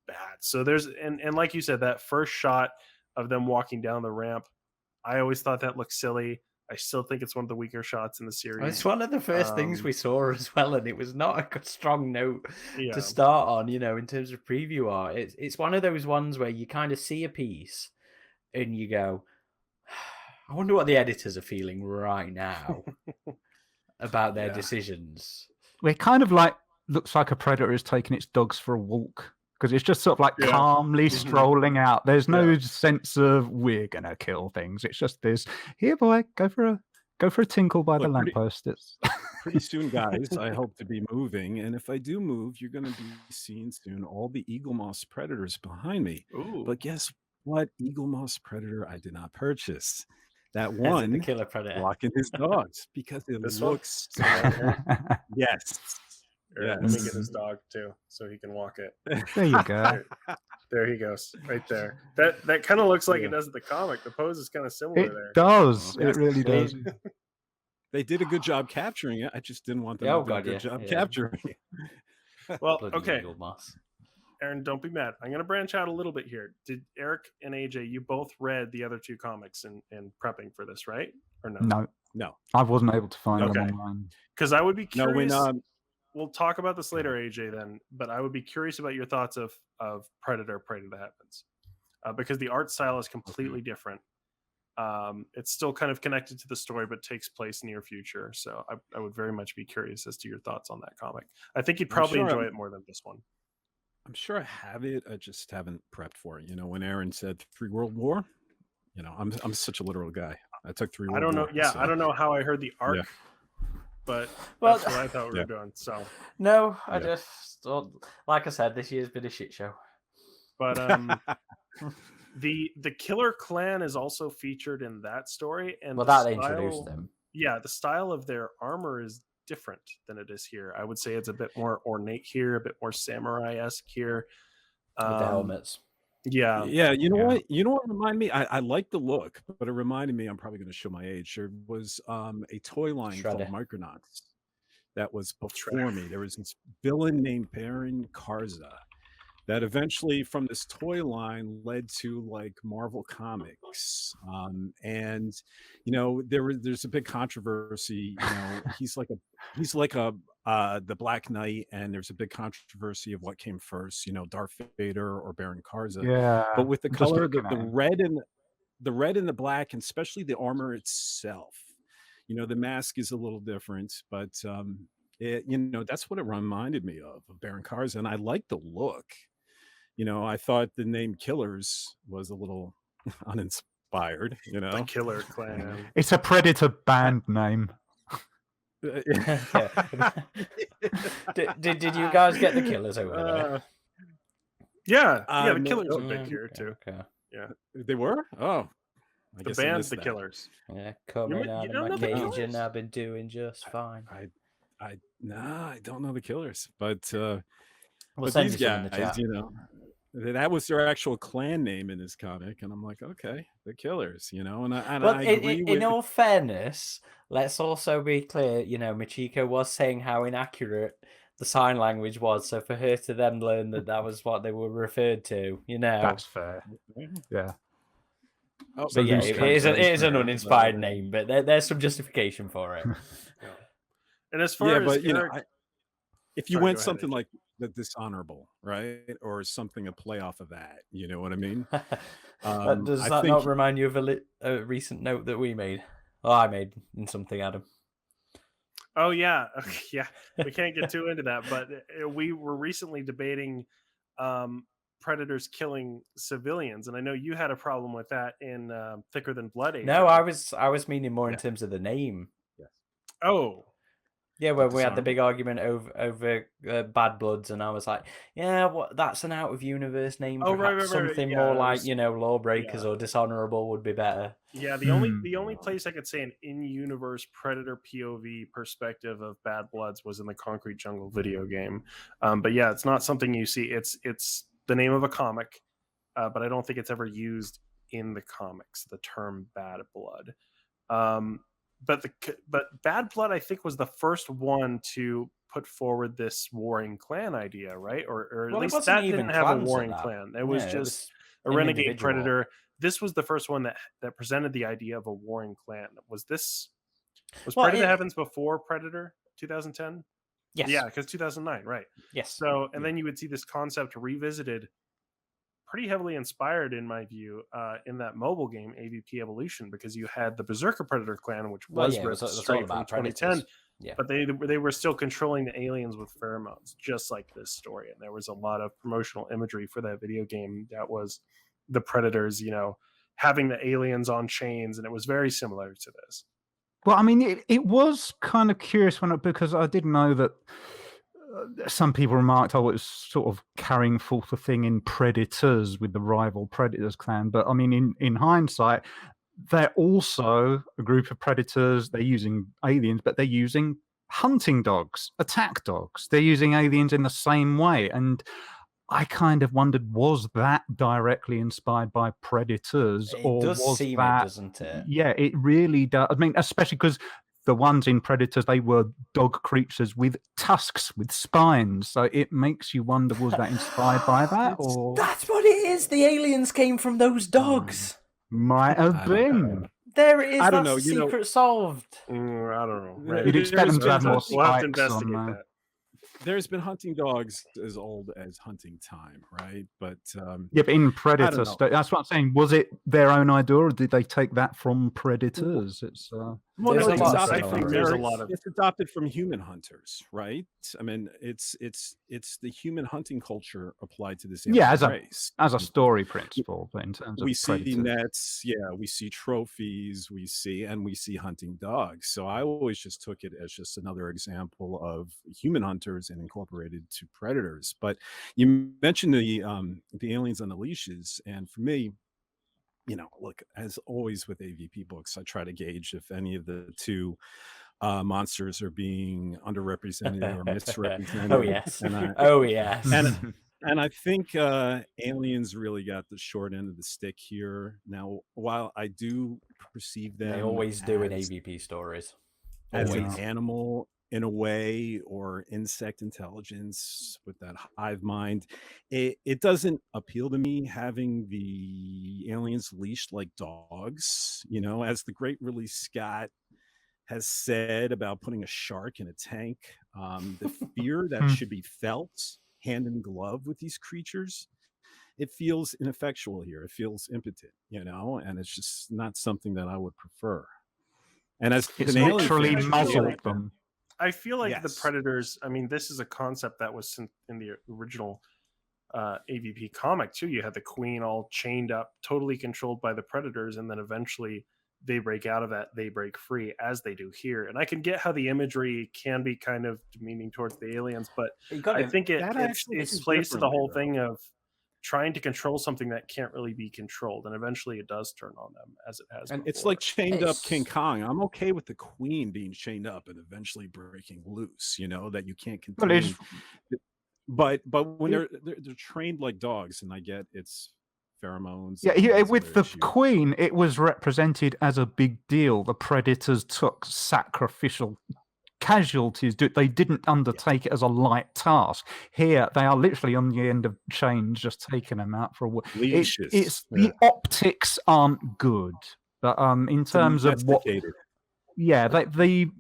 bad. So there's and like you said, that first shot of them walking down the ramp, I always thought that looked silly. I still think it's one of the weaker shots in the series. It's one of the first things we saw as well, and it was not a good, strong note to start on, in terms of preview art. It's one of those ones where you kind of see a piece and you go, I wonder what the editors are feeling right now about their decisions. We're kind of like, looks like a predator is taking its dogs for a walk. Because it's just sort of like calmly strolling out. There's no sense of we're gonna kill things. It's just this. Here, boy, go for a tinkle by the lamppost. It's pretty soon, guys. I hope to be moving, and if I do move, you're gonna be seeing soon all the Eagle Moss predators behind me. Ooh. But guess what Eagle Moss Predator I did not purchase. That Is it one the killer predator? walking his dogs because it This one? looks So right here. yes. Here, Yes. let me get his dog too, so he can walk it. There you go. There he goes, right there. That kind of looks like Yeah. it does at the comic. The pose is kind of similar It there. does. Yes. It really does. They did a good job capturing it. I just didn't want them Oh, to do a God, good yeah, job yeah. capturing it. Well, Bloody okay, Eagle Moss. Aaron, don't be mad. I'm going to branch out a little bit here. Did Eric and AJ, you both read the other two comics in prepping for this, right? Or no? No. I wasn't able to find Okay. them online. Because I would be No, curious. when We'll talk about this later, AJ, then. But I would be curious about your thoughts of Predator, Prey to the Heavens. Because the art style is completely different. It's still kind of connected to the story, but takes place near future. So I would very much be curious as to your thoughts on that comic. I think you'd probably enjoy it more than this one. I'm sure I have it. I just haven't prepped for it. You know, when Aaron said 3 World War, you know, I'm such a literal guy. I took 3 World War. I don't know. Yeah, so, I don't know how I heard the arc, Yeah. but Well, that's what I thought we were doing. So, No, I Yeah. just like I said, this year's been a shit show. but the Killer Clan is also featured in that story, and Well, the that introduced style- them. Yeah, the style of their armor is different than it is here. I would say it's a bit more ornate here, a bit more samurai-esque here. With the helmets. Yeah, Yeah, you know Yeah. what? You know what reminded me? I like the look, but it reminded me, I'm probably going to show my age. There was a toy line called Shredder. Micronauts that was before me. There was this villain named Baron Karza that eventually from this toy line led to like Marvel Comics. And you know, there's a big controversy. You know, he's like the Black Knight, and there's a big controversy of what came first, you know, Darth Vader or Baron Karza. Yeah. But with the I'm just color, looking the at him. red and the black, and especially the armor itself, you know, the mask is a little different, but you know, that's what it reminded me of Baron Karza, and I like the look. You know, I thought the name Killers was a little uninspired, you the know. Killer Clan. It's a Predator band name. Did you guys get the killers over there? Yeah, the no, Killers are no, big here too. Okay. They were? Oh, I The guess I band, missed the that. Killers. Yeah, coming you out of don't my know the cage Killers? and I've been doing just fine. I don't know the Killers, but We'll but send these you some in the guys, chat. you know, that was their actual clan name in this comic, and I'm like, okay, the Killers, you know, and I Well, agree with. in all fairness, let's also be clear. You know, Machiko was saying how inaccurate the sign language was, so for her to then learn that was what they were referred to, you know. That's fair. Yeah. Oh, But yeah, loose it is an translation. uninspired name, but there's some justification for it. And as far Yeah, as but you know, Eric, if you Sorry, went go ahead, something AJ. like the Dishonorable, right, or something a play off of that, you know what I mean? Does I that think not remind you of a recent note that we made? Oh, I made in something, Adam. Oh yeah, yeah. We can't get too into that, but we were recently debating predators killing civilians, and I know you had a problem with that in Thicker Than Blood. AJ. No, I was meaning more in terms of the name. Oh, Yeah, when we had the Dishonorable? big argument over Bad Bloods, and I was like, yeah, that's an out of universe name. Oh, Perhaps right. something Yeah, more it like was- Lawbreakers or Dishonorable would be better. yeah. The only place I could say an in-universe predator POV perspective of Bad Bloods was in the Concrete Jungle video game. But yeah, it's not something you see. It's the name of a comic, but I don't think it's ever used in the comics. The term Bad Blood. But Bad Blood, I think, was the first one to put forward this warring clan idea, right? Or at Well, it least wasn't that even didn't have a clans at warring that. clan. It was Yeah, just a an renegade individual. predator. This was the first one that presented the idea of a warring clan. Was Well, Predator Heavens before Predator 2010? Yes. Yeah, because 2009, right? Yes. So, and then you would see this concept revisited, pretty heavily inspired, in my view, in that mobile game AVP Evolution, because you had the Berserker Predator clan, which was it ripped was all straight from about 2010, predators. Yeah. but they were still controlling the aliens with pheromones, just like this story. And there was a lot of promotional imagery for that video game that was the predators, you know, having the aliens on chains, and it was very similar to this. Well, I mean, it was kind of curious because I didn't know that some people remarked, oh, it was sort of carrying forth a thing in Predators with the rival Predators clan. But I mean, in hindsight, they're also a group of predators. They're using aliens, but they're using hunting dogs, attack dogs. They're using aliens in the same way. And I kind of wondered, was that directly inspired by Predators? It does was seem that, it, doesn't it? Yeah, it really does. I mean, especially because the ones in Predators, they were dog creatures with tusks, with spines. So it makes you wonder, was that inspired by that? Or That's what it is. The aliens came from those dogs. Might have been. There it is. I don't That's know, the you know- secret solved. I don't know. You'd expect them to have more We'll have to spikes on investigate there. that. There's been hunting dogs as old as hunting time, right? But Yeah, but in Predators, know. that's what I'm saying. Was it their own idea, or did they take that from Predators? It's well, There's no, a it's lot of adopted stuff from on there. There's a their- lot of- it's adopted from human hunters, right? I mean, it's the human hunting culture applied to this Yeah, alien race. as a story principle, but in terms of We see Predators. nets, yeah, we see trophies, we see hunting dogs. So I always just took it as just another example of human hunters and incorporated to predators. But you mentioned the aliens on the leashes, and for me, look, as always with AVP books, I try to gauge if any of the two monsters are being underrepresented or misrepresented. Oh yes. And Oh yes. And I think aliens really got the short end of the stick here. Now, while I do perceive them, They always do in as- AVP stories. as an Always. animal in a way, or insect intelligence with that hive mind, it doesn't appeal to me having the aliens leashed like dogs. As the great Ridley Scott has said about putting a shark in a tank, the fear that should be felt hand in glove with these creatures, it feels ineffectual here. It feels impotent, and it's just not something that I would prefer. And as It's an alien literally fan, muzzled them. I feel like the Yes. Predators, I mean, this is a concept that was in the original AVP comic too. You had the Queen all chained up, totally controlled by the Predators, and then eventually they break out of that, they break free, as they do here. And I can get how the imagery can be kind of demeaning towards the aliens, but I think that it actually is plays to the whole differently, thing of trying to control something that can't really be controlled, and eventually it does turn on them, as it has And before. it's like chained up It's- King Kong. I'm okay with the Queen being chained up and eventually breaking loose. That you can't Well, contain. it's But when they're trained like dogs, and I get it's pheromones. Yeah, and all these with other the issues. Queen, it was represented as a big deal. The Predators took sacrificial casualties. They didn't undertake it as a light task. Here, they are literally on the end of chains, just taking them out for a while. Leashes. The optics aren't good, but in terms of what, Domesticated. yeah,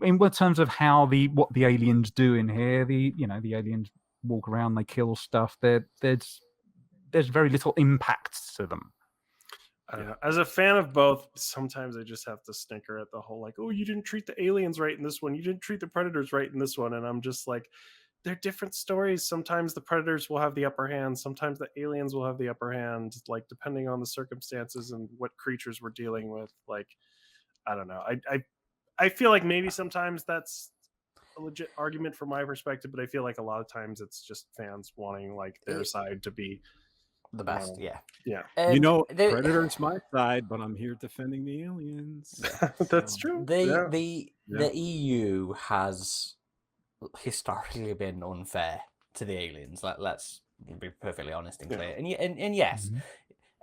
in terms of how what the aliens do in here, the aliens walk around, they kill stuff. There's very little impact to them. I don't know. As a fan of both, sometimes I just have to snicker at the whole like, oh, you didn't treat the aliens right in this one. You didn't treat the predators right in this one. And I'm just like, they're different stories. Sometimes the predators will have the upper hand. Sometimes the aliens will have the upper hand, like depending on the circumstances and what creatures we're dealing with. Like, I don't know. I feel like maybe sometimes that's a legit argument from my perspective, but I feel like a lot of times it's just fans wanting like their side to be The best, yeah. Yeah. Predator's my side, but I'm here defending the aliens. That's true. The EU has historically been unfair to the aliens. Let's be perfectly honest and clear. And yes,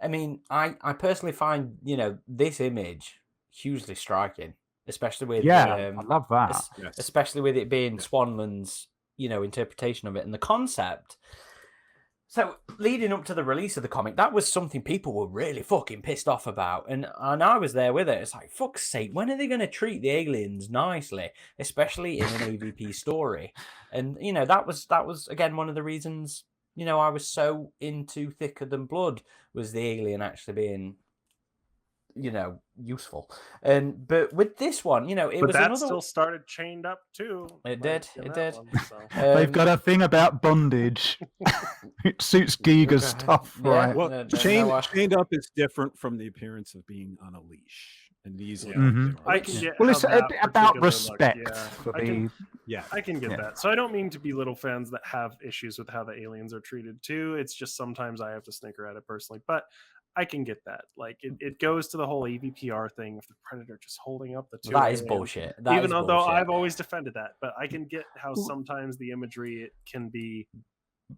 I mean, I personally find this image hugely striking, especially with I love that. especially with it being Swanland's interpretation of it and the concept. So leading up to the release of the comic, that was something people were really fucking pissed off about, and I was there with it. It's like, fuck's sake, when are they going to treat the aliens nicely, especially in an AVP story? And that was again one of the reasons I was so into Thicker Than Blood, was the alien actually being useful. But with this one, it was that another. Still started chained up too. It did. One, so. They've got a thing about bondage. It suits Giga's stuff, right? Well, chained up is different from the appearance of being on a leash. and these look Mhm. like they I are. can get Well, how it's a that bit about particular look- respect yeah, for I can- the. Yeah, I can get Yeah. that. So I don't mean to belittle fans that have issues with how the aliens are treated too. It's just sometimes I have to snicker at it personally. But I can get that. Like it goes to the whole AVPR thing of the Predator just holding up the two. That is aliens. bullshit. That Even is though bullshit. I've always defended that, but I can get how Well- sometimes the imagery it can be.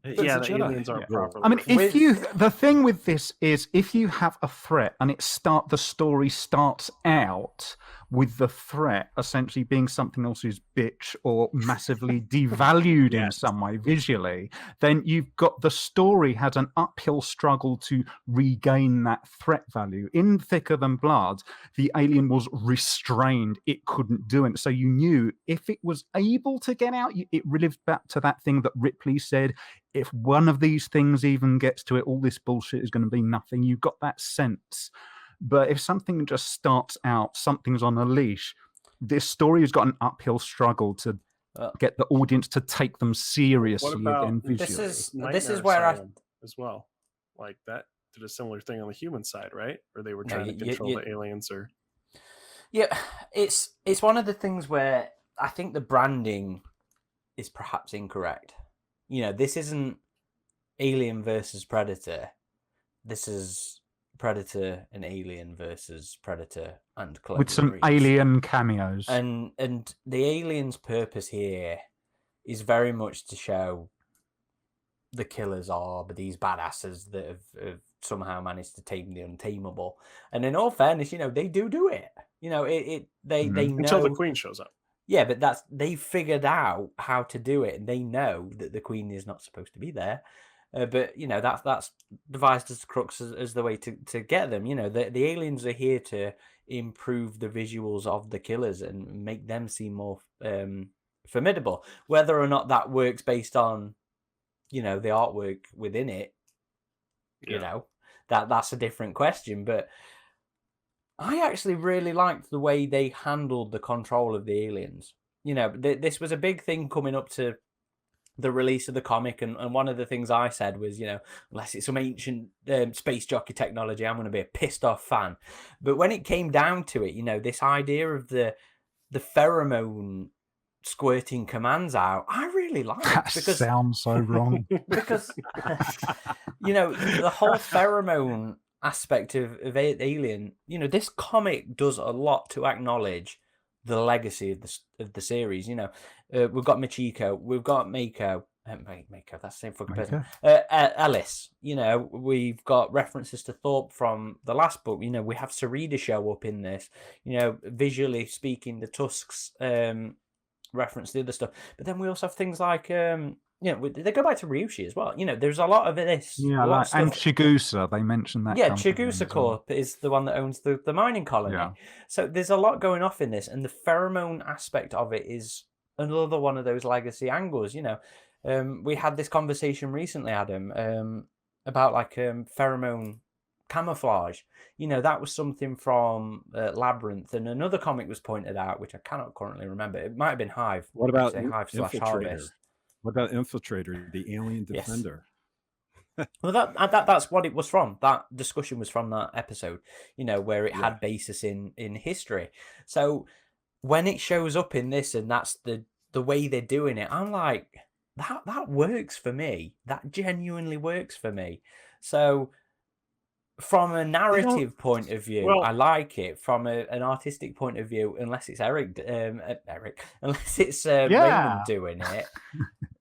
It's Yeah, a the Jedi. aliens aren't Yeah. properly. I mean, if With- the thing with this is if you have a threat and the story starts out with the threat essentially being something else's bitch or massively devalued in Yes. some way visually, then you've got the story had an uphill struggle to regain that threat value. In Thicker Than Blood, the alien was restrained; it couldn't do it. So you knew if it was able to get out, it lived back to that thing that Ripley said. If one of these things even gets to it, all this bullshit is going to be nothing. You've got that sense. But if something just starts out, something's on a leash, this story has got an uphill struggle to get the audience to take them seriously about- again This visually. This is Nightmare where Asylum as well. Like that did a similar thing on the human side, right? Where they were No, trying to you- control you- the aliens or Yeah, it's one of the things where I think the branding is perhaps incorrect. This isn't Alien versus Predator. This is Predator and Alien versus Predator and Clover With some Reese. alien cameos. And the alien's purpose here is very much to show the killers are these badasses that have somehow managed to tame the untamable. And in all fairness, they do it. They know until the Queen shows up. Yeah, but they figured out how to do it, and they know that the Queen is not supposed to be there. But that's devised as the crux as the way to get them. The aliens are here to improve the visuals of the killers and make them seem more formidable. Whether or not that works based on the artwork within it, that's a different question. But I actually really liked the way they handled the control of the aliens. This was a big thing coming up to the release of the comic, and one of the things I said was, unless it's some ancient space jockey technology, I'm going to be a pissed off fan. But when it came down to it, this idea of the pheromone squirting commands out, I really liked That because sounds so wrong. because the whole pheromone aspect of Alien, this comic does a lot to acknowledge the legacy of the series. We've got Machiko, we've got Mako, that's the same fucking person. Ellis, we've got references to Thorpe from the last book. We have Sarita show up in this. Visually speaking, the Tusks reference the other stuff, but then we also have things like they go back to Ryushi as well. There's a lot of this. Yeah, and Chigusa, they mentioned that. Yeah, company Chigusa as well. Corp is the one that owns the mining colony. Yeah. So there's a lot going off in this, and the pheromone aspect of it is another one of those legacy angles. We had this conversation recently, Adam, about pheromone camouflage. That was something from Labyrinth, and another comic was pointed out, which I cannot currently remember. It might have been Hive. What about Hive / Infiltrator? Harvest? What about Infiltrator, the alien Yes. defender? Well, that's what it was from. That discussion was from that episode, where it had basis in history. So when it shows up in this, and that's the way they're doing it, I'm like, that works for me. That genuinely works for me. So from a narrative point of view, I like it. From an artistic point of view, unless it's unless it's Raymond doing it,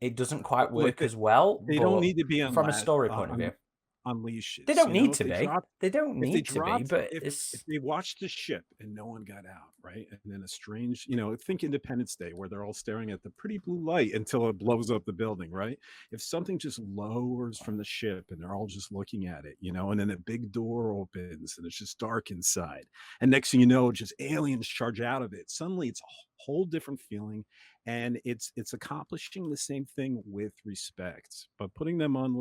it doesn't quite work as well. They don't need to be from a story point of view. Unleashes. They don't need to be. They don't need to be. But if they watched the ship and no one got out, right? And then a strange, think Independence Day where they're all staring at the pretty blue light until it blows up the building, right? If something just lowers from the ship and they're all just looking at it, and then a big door opens and it's just dark inside. And next thing you know, just aliens charge out of it. Suddenly it's a whole different feeling. And it's accomplishing the same thing with respect, but putting them on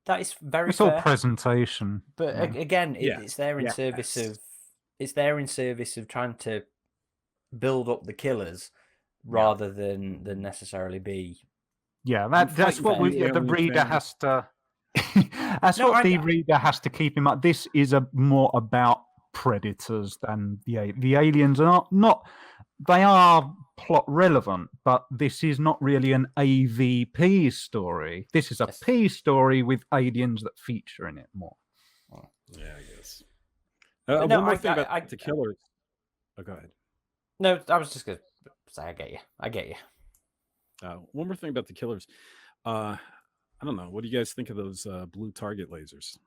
that is very it's fair. all presentation. But again, it's there in service of trying to build up the killers rather than necessarily be. Yeah, that's what the reader has to. That's what the reader has to keep in mind. This is more about predators than the aliens are not. They are plot relevant, but this is not really an AVP story. This is a Yes. P story with aliens that feature in it more. Yeah, I guess. No, one more thing about the killers. Oh, go ahead. No, I was just gonna say I get you. One more thing about the killers. I don't know. What do you guys think of those blue target lasers?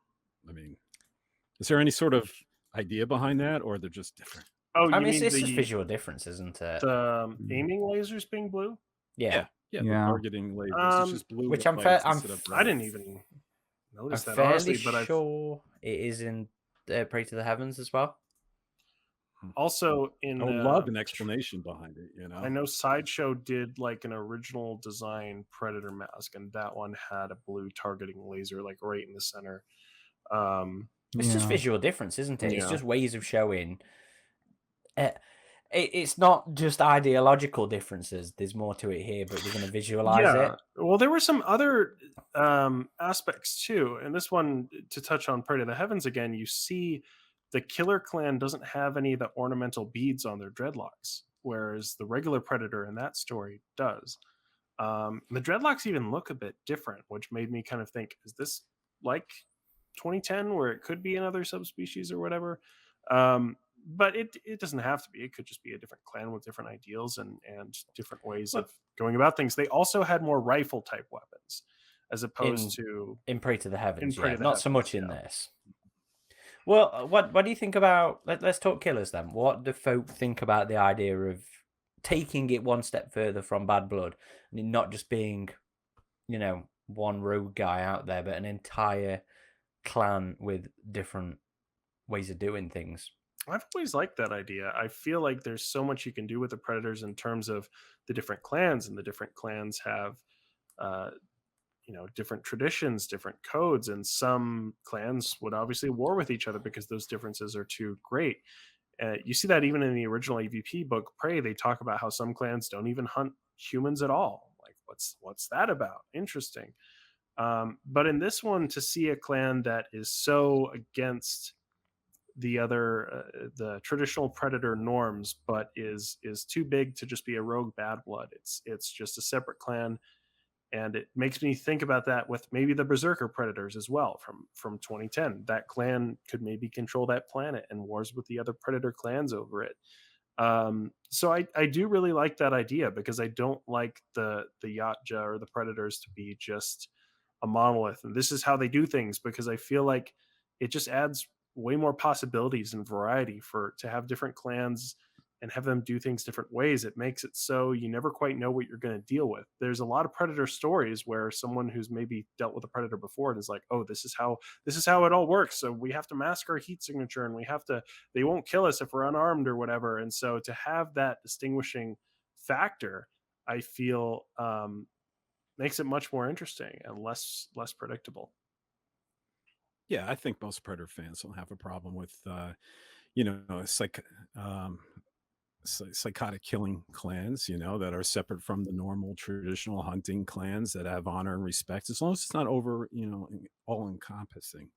I mean, is there any sort of idea behind that, or they're just different? Oh, I you mean, mean it's just the visual difference, isn't it? aiming lasers being blue? Yeah. The targeting lasers. It's just blue. Which with lights instead of I red. didn't even I'm notice that fairly honestly, but sure it is in Pray to the Heavens as well. also in I would love an explanation behind it. You know, I know Sideshow did like an original design Predator mask, and that one had a blue targeting laser like right in the center. It's just visual difference, isn't it? It's Yeah. just ways of showing. It's not just ideological differences. There's more to it here, but we're going to visualize it. Well, there were some other aspects too, and this one, to touch on Prey to the Heavens again, you see the Killer Clan doesn't have any of the ornamental beads on their dreadlocks, whereas the regular Predator in that story does. The dreadlocks even look a bit different, which made me kind of think, is this like 2010 where it could be another subspecies or whatever? But it doesn't have to be. It could just be a different clan with different ideals and different ways of going about things. They also had more rifle type weapons as opposed to in Pray to the Heavens. Prey to the Not so Heavens, much in this. Well, what do you think about? Let's talk killers then. What do folk think about the idea of taking it one step further from Bad Blood and it not just being, one rogue guy out there, but an entire clan with different ways of doing things? I've always liked that idea. I feel like there's so much you can do with the Predators in terms of the different clans, and the different clans have, different traditions, different codes, and some clans would obviously war with each other because those differences are too great. You see that even in the original AVP book, Prey. They talk about how some clans don't even hunt humans at all. Like, what's that about? Interesting. But in this one, to see a clan that is so against the other the traditional predator norms, but is too big to just be a rogue bad blood. It's just a separate clan, and it makes me think about that with maybe the Berserker Predators as well from 2010. That clan could maybe control that planet and wars with the other predator clans over it. So I do really like that idea, because I don't like the Yatja or the Predators to be just a monolith and this is how they do things, because I feel like it just adds way more possibilities and variety to have different clans and have them do things different ways. It makes it so you never quite know what you're going to deal with. There's a lot of Predator stories where someone who's maybe dealt with a Predator before and is like, oh, this is how it all works. So we have to mask our heat signature, and they won't kill us if we're unarmed or whatever. And so to have that distinguishing factor, I feel makes it much more interesting and less predictable. Yeah, I think most Predator fans don't have a problem with, psychotic killing clans, that are separate from the normal traditional hunting clans that have honor and respect, as long as it's not over, all encompassing.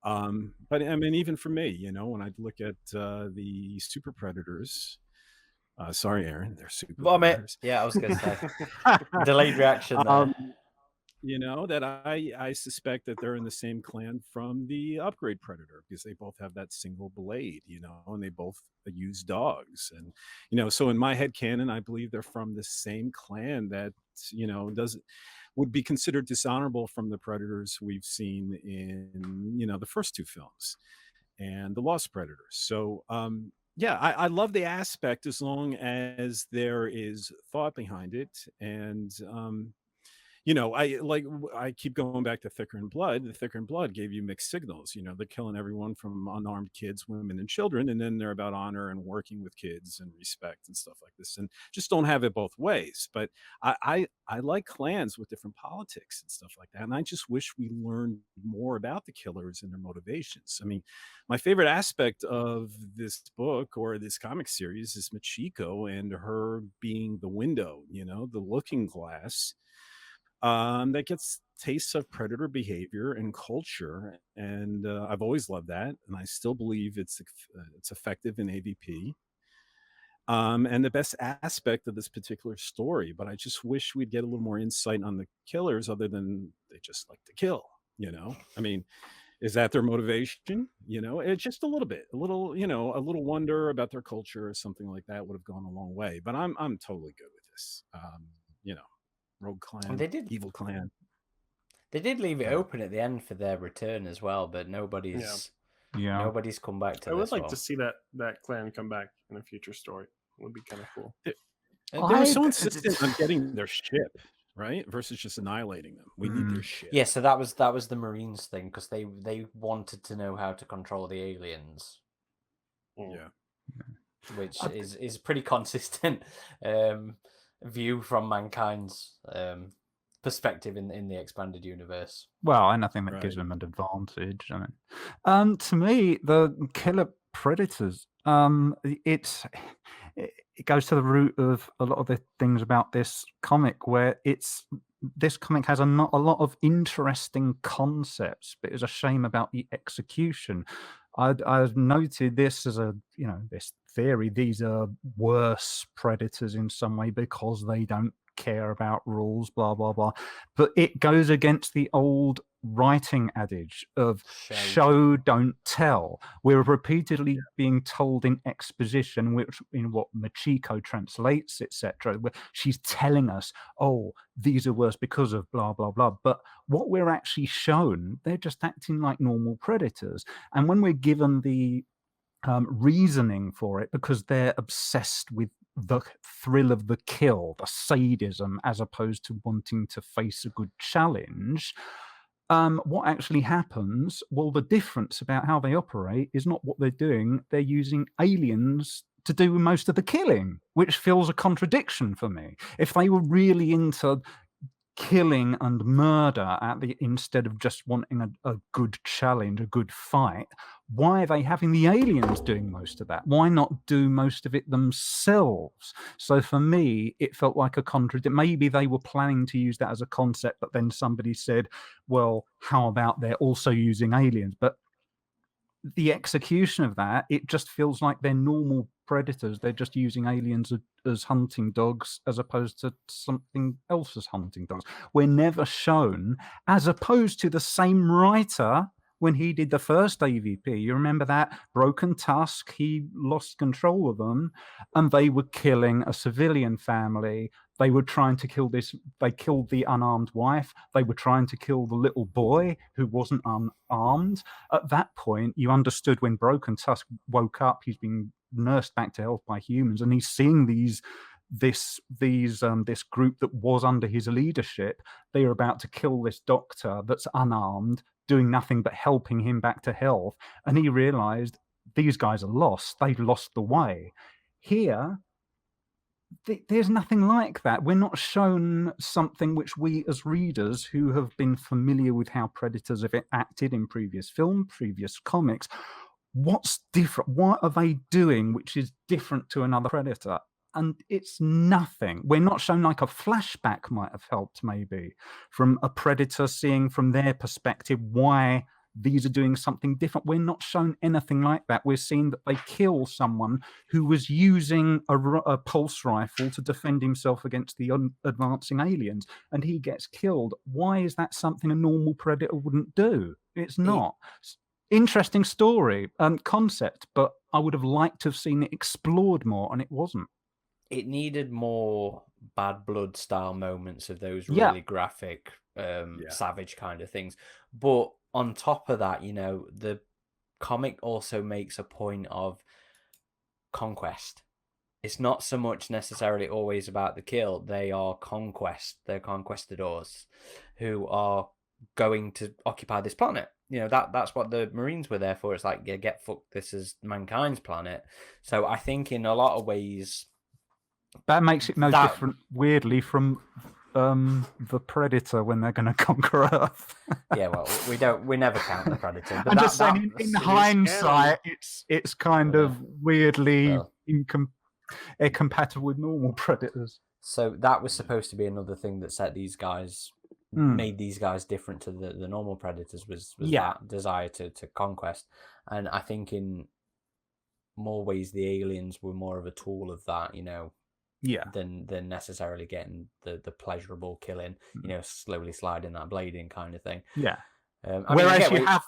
But I mean, even for me, when I look at the super predators, sorry, Aaron, they're super predators. Yeah, I was going to say delayed reaction there. That I suspect that they're in the same clan from the Upgrade Predator, because they both have that single blade, and they both use dogs. And, so in my head canon, I believe they're from the same clan that, would be considered dishonorable from the Predators we've seen in, the first two films and the Lost Predators. So, yeah, I love the aspect as long as there is thought behind it. And, I keep going back to Thicker in Blood. The Thicker in Blood gave you mixed signals. They're killing everyone from unarmed kids, women, and children, and then they're about honor and working with kids and respect and stuff like this. And just don't have it both ways. But I like clans with different politics and stuff like that. And I just wish we learned more about the killers and their motivations. I mean, my favorite aspect of this book or this comic series is Machiko and her being the window, the looking glass. That gets tastes of predator behavior and culture, and I've always loved that, and I still believe it's effective in AVP. And the best aspect of this particular story, but I just wish we'd get a little more insight on the killers, other than they just like to kill. I mean, is that their motivation? It's just a little bit, a little, a little wonder about their culture or something like that would have gone a long way. But I'm totally good with this. Rogue And Clan, evil clan. they did leave it Yeah. open at the end for their return as well, but nobody's come back to I would this like one. to see that clan come back in a future story. It would be kind of cool. They were so insistent on getting their ship, right? Versus just annihilating them. We need their ship. Yeah, so that was the Marines thing, because they wanted to know how to control the aliens. Yeah. Which is pretty consistent view from mankind's perspective in the expanded universe. Well, and I think that gives them an advantage. To me, the killer predators, it goes to the root of a lot of the things about this comic, where this comic has a lot of interesting concepts, but it's a shame about the execution. I've noted this as this theory. These are worse predators in some way because they don't care about rules, blah blah blah. But it goes against the old writing adage of show don't tell. We're repeatedly being told in exposition, which in what Machiko translates, etc., where she's telling us, oh, these are worse because of blah blah blah. But what we're actually shown, they're just acting like normal predators. And when we're given the reasoning for it, because they're obsessed with the thrill of the kill, the sadism, as opposed to wanting to face a good challenge, what actually happens? Well, the difference about how they operate is not what they're doing. They're using aliens to do most of the killing, which feels a contradiction for me. If they were really into killing and murder instead of just wanting a good challenge, a good fight, why are they having the aliens doing most of that? Why not do most of it themselves? So for me, it felt like a contradiction. Maybe they were planning to use that as a concept, but then somebody said, well, how about they're also using aliens? But the execution of that, it just feels like they're normal predators. They're just using aliens as hunting dogs as opposed to something else as hunting dogs. We're never shown, as opposed to the same writer when he did the first AVP. You remember that Broken Tusk? He lost control of them, and they were killing a civilian family. They were trying to kill they killed the unarmed wife. They were trying to kill the little boy who wasn't unarmed. At that point, you understood when Broken Tusk woke up, he's been nursed back to health by humans, and he's seeing this group that was under his leadership. They are about to kill this doctor that's unarmed, doing nothing but helping him back to health. And he realized these guys are lost. They've lost the way. Here, there's nothing like that. We're not shown something which we as readers who have been familiar with how predators have acted in previous film, previous comics, what's different? What are they doing which is different to another predator? And it's nothing. We're not shown, like a flashback might have helped, maybe, from a predator seeing from their perspective why these are doing something different. We're not shown anything like that. We're seeing that they kill someone who was using a pulse rifle to defend himself against the advancing aliens, and he gets killed. Why is that something a normal predator wouldn't do? It's not. Interesting story and concept, but I would have liked to have seen it explored more, and it wasn't. It needed more Bad Blood style moments of those really graphic, savage kind of things. But on top of that, the comic also makes a point of conquest. It's not so much necessarily always about the kill. They are conquest. They're conquistadors who are going to occupy this planet. That's what the Marines were there for. It's like, get fucked. This is mankind's planet. So I think in a lot of ways, that makes it no different, weirdly, from the Predator when they're going to conquer Earth. Yeah, well, we never count the Predator. But I'm just saying, in hindsight, it's kind of weirdly incompatible with normal predators. So that was supposed to be another thing that set these guys made these guys different to the normal predators was that desire to conquest. And I think in more ways the aliens were more of a tool of that, than necessarily getting the pleasurable killing, slowly sliding that blade in kind of thing. Whereas you have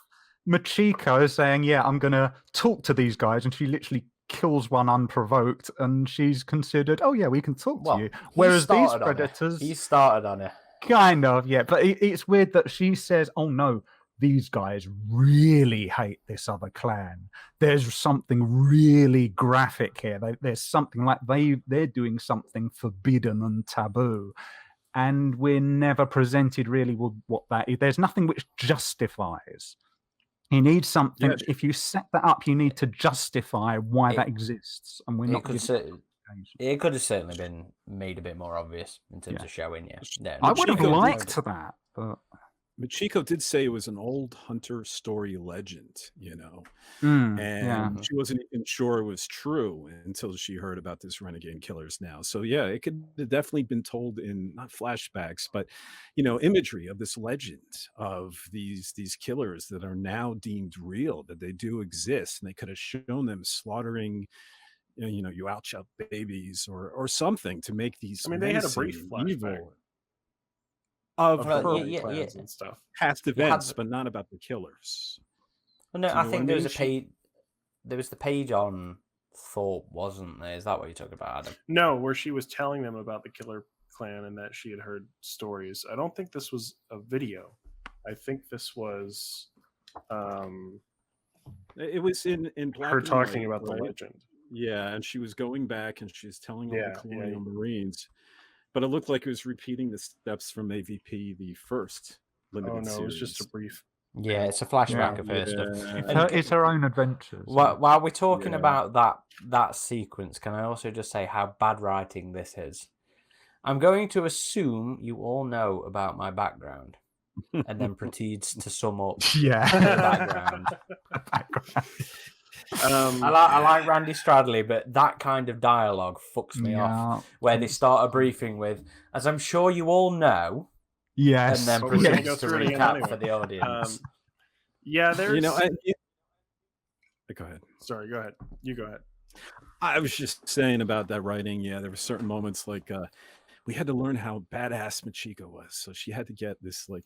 Machiko saying, yeah, I'm going to talk to these guys, and she literally kills one unprovoked, and she's considered, oh yeah, we can talk to you. Whereas these predators... He started on it. Kind of, yeah. But it's weird that she says, oh no, these guys really hate this other clan. There's something really graphic here. There's something like they're doing something forbidden and taboo. And we're never presented really with what that is. There's nothing which justifies. You need something. Yeah. If you set that up, you need to justify why that exists. And we're not. It could have certainly been made a bit more obvious in terms of showing you. Yeah. I would have liked that, but Machiko did say it was an old hunter story legend, and she wasn't even sure it was true until she heard about this renegade killers now. So yeah, it could have definitely been told in not flashbacks, but imagery of this legend of these killers that are now deemed real, that they do exist, and they could have shown them slaughtering you ouch up babies or something to make these. I mean, they had a brief flashback of her plans and stuff, past events, but not about the killers. Well, no, I think there was a page. There was the page on Thorpe, wasn't there? Is that what you're talking about, Adam? No, where she was telling them about the killer clan and that she had heard stories. I don't think this was a video. I think this was. It was in black her talking white, about the legend. Yeah, and she was going back and she was telling all the colonial Marines, but it looked like it was repeating the steps from AVP, the first limited series. It was just a brief. Yeah, it's a flashback of her stuff. It's her own adventures. While we're talking about that sequence, can I also just say how bad writing this is? I'm going to assume you all know about my background, and then proceeds to sum up the background. I like Randy Stradley, but that kind of dialogue fucks me off. Where they start a briefing with, as I'm sure you all know, and then proceeds to recap for the audience. There's. Go ahead. Sorry, go ahead. You go ahead. I was just saying about that writing. Yeah, there were certain moments like we had to learn how badass Machiko was, so she had to get this like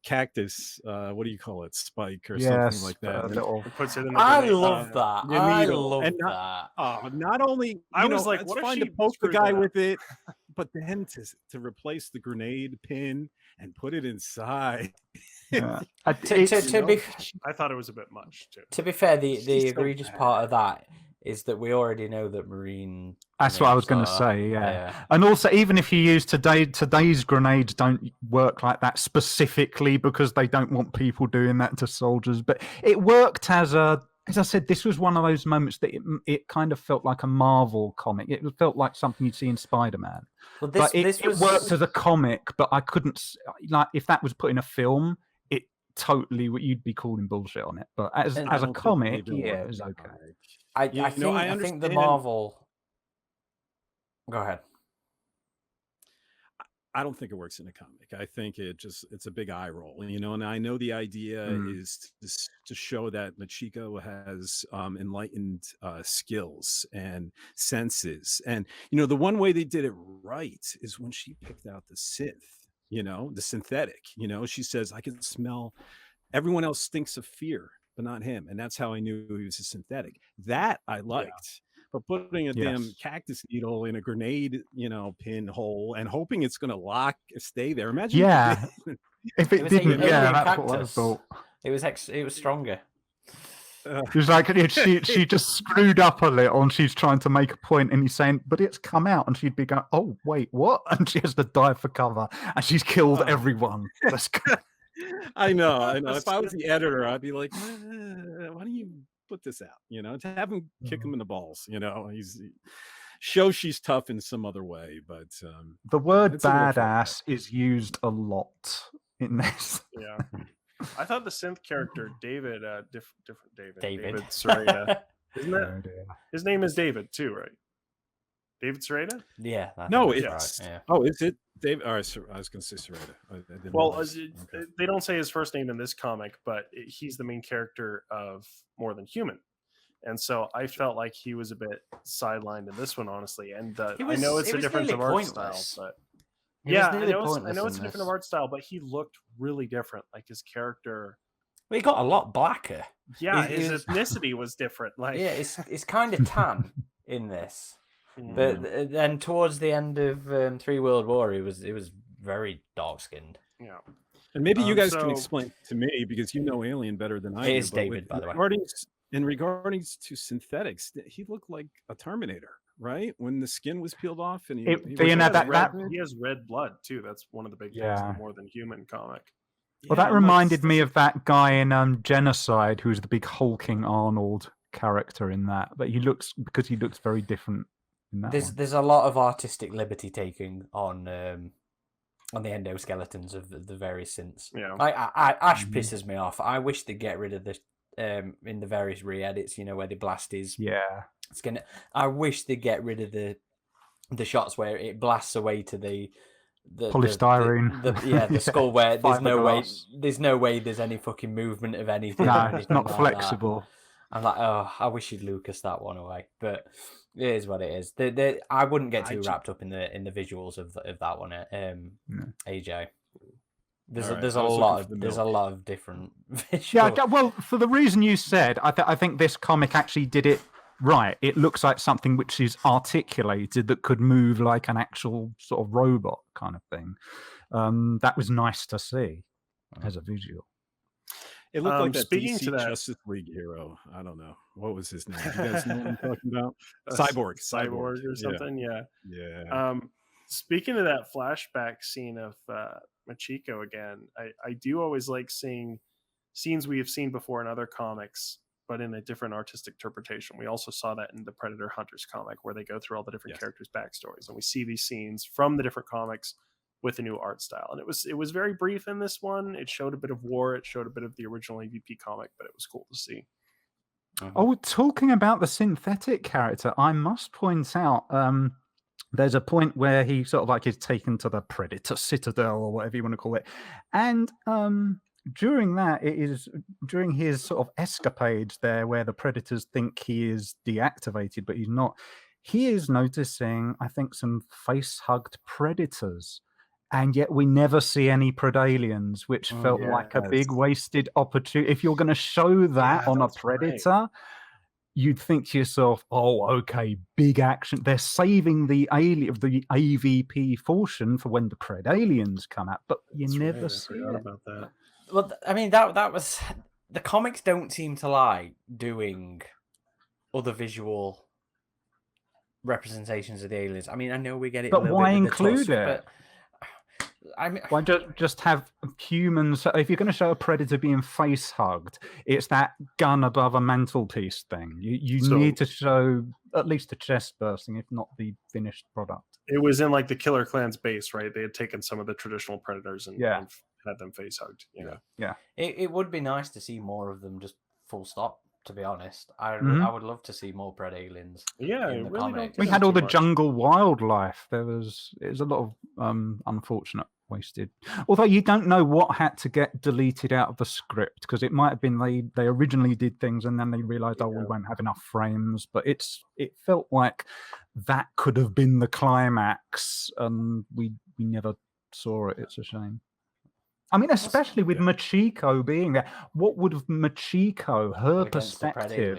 cactus, what do you call it, spike or something like that. It puts it in the I love that. I love that. Not only I was like, what if she to poke the guy with it, but then to replace the grenade pin and put it inside. I thought it was a bit much too. To be fair, the egregious part of that is that we already know that Marine. That's what I was going to say, yeah. And also, even if you use today's grenades don't work like that specifically because they don't want people doing that to soldiers. But it worked as I said, this was one of those moments that it kind of felt like a Marvel comic. It felt like something you'd see in Spider-Man. Well, it worked as a comic, but I couldn't, like, if that was put in a film, it totally, you'd be calling bullshit on it. But as a comic, it was okay. I think the Marvel. Go ahead. I don't think it works in a comic. I think it's a big eye roll, and I know the idea is to show that Machiko has enlightened skills and senses. And, the one way they did it right is when she picked out the synth, the synthetic, she says, I can smell, everyone else stinks of fear, but not him. And that's how I knew he was a synthetic. That I liked. Yeah. But putting a damn cactus needle in a grenade, pinhole and hoping it's going to stay there. Imagine. Yeah. If it didn't, that's what I thought. It was stronger. It was like she just screwed up a little, and she's trying to make a point, and he's saying, "But it's come out," and she'd be going, "Oh wait, what?" And she has to dive for cover, and she's killed everyone. That's good. I know. If I was the editor, I'd be like, why don't you put this out? To have him kick him in the balls. Show she's tough in some other way, but the word "badass" is used a lot in this. Yeah, I thought the synth character David, different David Serena, isn't that? His name is David too, right? David Sereda? Yeah. I No, think that's it's right. Yeah. oh, is it Dave? All right, I was going to say Sereda. I didn't Well, realize. Okay. they don't say his first name in this comic, but he's the main character of More Than Human. And so I felt like he was a bit sidelined in this one, honestly. And I know it's a difference of art style, but I know it's a different art style, but he looked really different. Like his character, well, he got a lot blacker. yeah, his ethnicity was different. Like, yeah, it's kind of tan in this, but then towards the end of 3 World War, it was very dark skinned. Yeah. And maybe you guys can explain to me because you know Alien better than I do. It is David, by the way. In regards to synthetics, he looked like a Terminator, right? When the skin was peeled off, and he has red blood too. That's one of the big things in the More Than Human comic. Well, that reminded me of that guy in Genocide, who's the big hulking Arnold character in that. But he looks very different in that. There's a lot of artistic liberty taking on the endoskeletons of the various synths. Yeah, Ash pisses me off. I wish they'd get rid of the in the various re-edits, where they blast his skin. I wish they'd get rid of the shots where it blasts away to the polystyrene. The skull where there's no way there's any fucking movement of anything. No, it's not flexible. I'm like, oh, I wish you'd Lucas that one away, but it is what it is. I wouldn't get too wrapped up in the visuals of that one. AJ. There's a lot of different visuals. Yeah, well, for the reason you said, I think this comic actually did it right. It looks like something which is articulated that could move like an actual sort of robot kind of thing. That was nice to see as a visual. It looked like that DC Justice League hero. I don't know. What was his name? You guys know what I'm talking about? Cyborg or something. Yeah. Speaking of that flashback scene of Machiko again, I do always like seeing scenes we have seen before in other comics, but in a different artistic interpretation. We also saw that in the Predator Hunters comic, where they go through all the different characters' backstories, and we see these scenes from the different comics with a new art style. And it was very brief in this one. It showed a bit of war, it showed a bit of the original AVP comic, but it was cool to see. Oh, talking about the synthetic character, I must point out there's a point where he sort of like is taken to the Predator Citadel or whatever you want to call it. And during his sort of escapades there where the Predators think he is deactivated, but he's not, he is noticing, I think, some face-hugged Predators. And yet we never see any Predalians, which felt like a big wasted opportunity. If you're going to show that on a Predator, you'd think to yourself, oh, okay, big action. They're saving the AVP portion for when the Predalians come out, but you never see it. About that. Well, I mean, that was... The comics don't seem to like doing other visual representations of the aliens. I mean, I know we get it, but a little why bit with include the tusk, it? But I mean, why just have humans? If you're going to show a Predator being face hugged, it's that gun above a mantelpiece thing. You need to show at least the chest bursting, if not the finished product. It was in like the Killer Clan's base, right? They had taken some of the traditional Predators and had them face hugged. Yeah. It would be nice to see more of them, just full stop. To be honest, I would love to see more Predalians. Yeah, in the really comics. We had all the jungle wildlife. It was a lot of unfortunate wasted. Although you don't know what had to get deleted out of the script, because it might have been they originally did things and then they realized, we won't have enough frames. But it felt like that could have been the climax, and we never saw it. It's a shame. I mean, especially with Machiko being there. What would have Machiko, her perspective,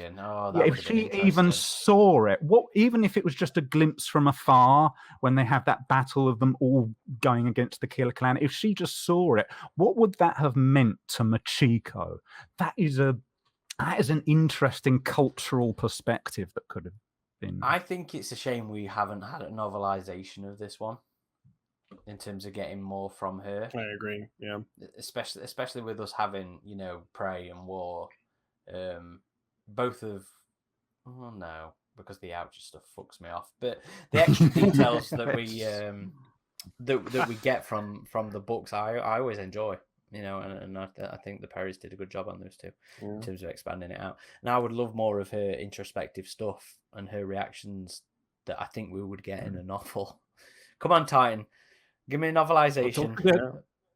if she even saw it, even if it was just a glimpse from afar when they have that battle of them all going against the Killer Clan, if she just saw it, what would that have meant to Machiko? That is an interesting cultural perspective that could have been. I think it's a shame we haven't had a novelization of this one, in terms of getting more from her. I agree. Yeah. Especially with us having, Prey and War, both of... Oh, no, because the ouch stuff fucks me off. But the extra details that we that we get from the books, I always enjoy. And I think the Perrys did a good job on those two in terms of expanding it out. And I would love more of her introspective stuff and her reactions that I think we would get in a novel. Come on, Titan, give me a novelization.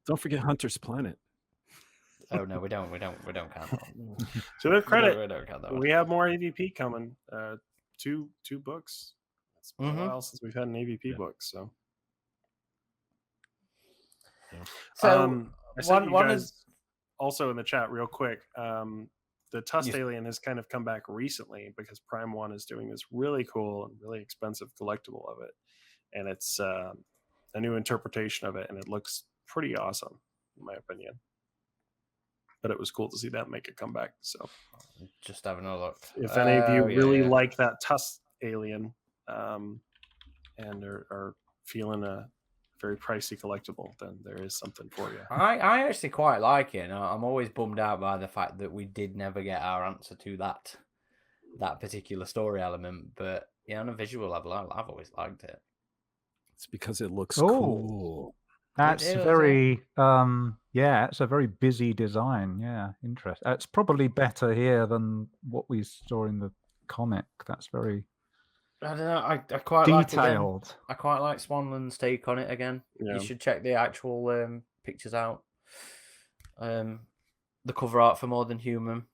Don't forget Hunter's Planet. Oh no, we don't count that. To their credit, we don't count that one. we have more AVP coming. Two books. It's been Mm-hmm. a while since we've had an AVP book, so. So I sent one you guys is also in the chat real quick. The tusked alien has kind of come back recently because Prime One is doing this really cool and really expensive collectible of it, and it's a new interpretation of it, and it looks pretty awesome in my opinion. But it was cool to see that make a comeback. So just having a look. If any of you really like that tusked alien, and are feeling a very pricey collectible, then there is something for you. I actually quite like it. I'm always bummed out by the fact that we did never get our answer to that particular story element. But yeah, on a visual level, I've always liked it. It's because it looks cool. That's very it's a very busy design. Yeah, interesting. It's probably better here than what we saw in the comic. That's very I don't know. I quite detailed. Like I quite like Swanland's take on it again. Yeah. You should check the actual pictures out. The cover art for More Than Human.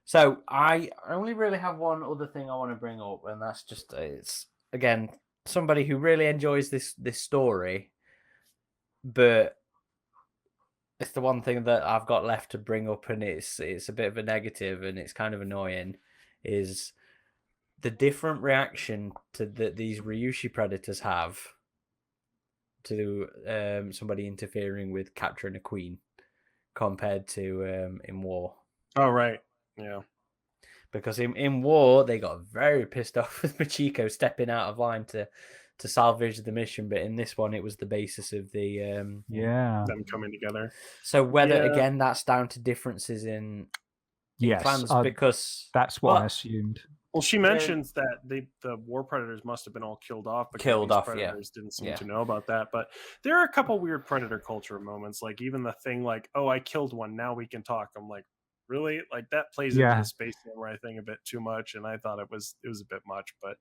So I only really have one other thing I want to bring up, and that's just it's again somebody who really enjoys this story, but it's the one thing that I've got left to bring up, and it's a bit of a negative, and it's kind of annoying, is the different reaction to that these Ryushi predators have to somebody interfering with capturing a queen compared to in War. Oh, right. Yeah. Because in War, they got very pissed off with Machiko stepping out of line to salvage the mission. But in this one, it was the basis of the... them coming together. So whether, again, that's down to differences in clans, because... That's what I assumed. Well, she mentions that the war predators must have been all killed off because these predators didn't seem to know about that. But there are a couple weird predator culture moments, like even the thing like, oh, I killed one, now we can talk. I'm like, really? Like that plays into the space samurai thing a bit too much, and I thought it was a bit much. But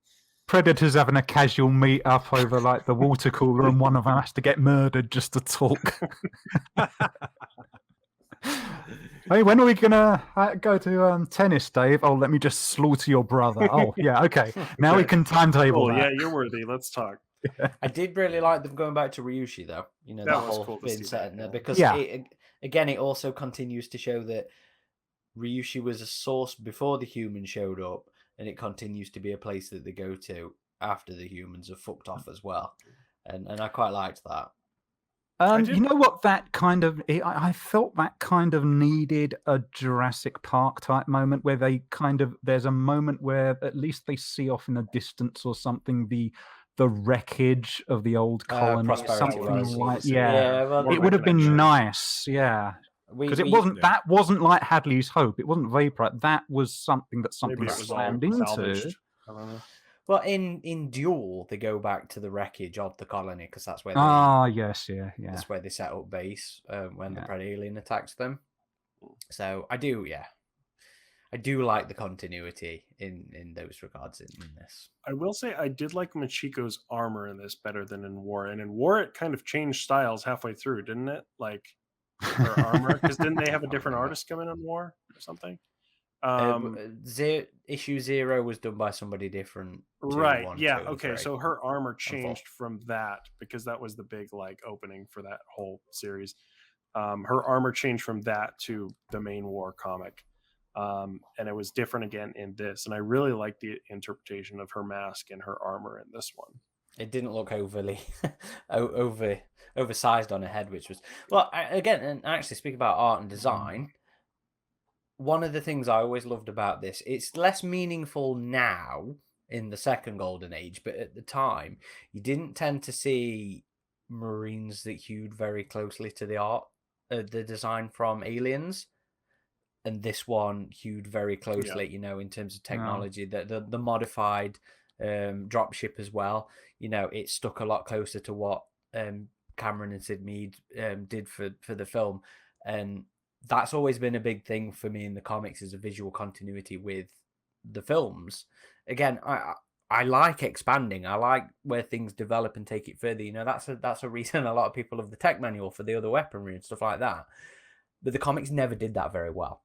predators having a casual meet up over like the water cooler, and one of them has to get murdered just to talk. Hey, when are we gonna go to tennis, Dave? Oh, let me just slaughter your brother. Oh, yeah, okay. Now we can timetable that. Yeah, you're worthy. Let's talk. I did really like them going back to Ryushi, though. You know, that whole cool being set in there, because again, it also continues to show that Ryushi was a source before the humans showed up, and it continues to be a place that they go to after the humans have fucked off as well. And I quite liked that. You know what? That kind of I felt that kind of needed a Jurassic Park type moment where they there's a moment where at least they see off in the distance or something the wreckage of the old colony, something like it would have been nice, because that wasn't like Hadley's Hope. It wasn't Vapor. That was something that slammed into. Well, in Duel, they go back to the wreckage of the colony because that's where that's where they set up base when the Pred Alien attacks them. So I do like the continuity in those regards in this. I will say I did like Machiko's armor in this better than in War, and in War it kind of changed styles halfway through, didn't it? Like her armor, because didn't they have a different artist come in on War or something? Issue 0 was done by somebody different. Right. Yeah. Okay. So her armor changed from that because that was the big like opening for that whole series. Her armor changed from that to the main War comic, and it was different again in this. And I really like the interpretation of her mask and her armor in this one. It didn't look overly oversized on her head, which was again. And actually, speaking about art and design. One of the things I always loved about this, it's less meaningful now in the second Golden Age, but at the time, you didn't tend to see Marines that hewed very closely to the art, the design from Aliens. And this one hewed very closely, in terms of technology. The modified dropship as well, it stuck a lot closer to what Cameron and Sid Mead did for the film. And that's always been a big thing for me in the comics, is a visual continuity with the films. Again, I like expanding. I like where things develop and take it further. You know, that's a reason a lot of people have the tech manual for the other weaponry and stuff like that. But the comics never did that very well.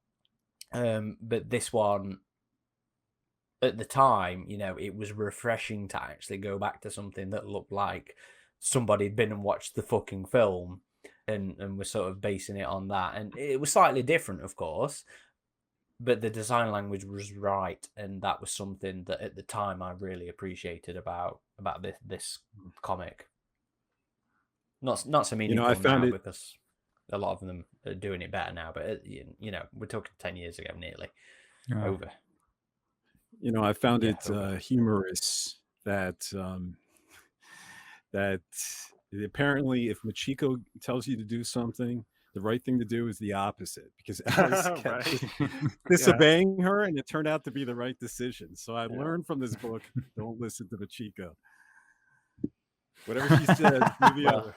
But this one, at the time, you know, it was refreshing to actually go back to something that looked like somebody had been and watched the fucking film and was sort of basing it on that. And it was slightly different, of course, but the design language was right, and that was something that at the time I really appreciated about this comic. Not so meaningful I found now it. because a lot of them are doing it better now, but you know, we're talking 10 years ago nearly. Over. I found Yeah, it over. humorous that that apparently if Machiko tells you to do something, the right thing to do is the opposite, because Alice kept Right. disobeying her, and it turned out to be the right decision. So I Yeah. learned from this book: don't listen to Machiko. Whatever she says, do the Well, other.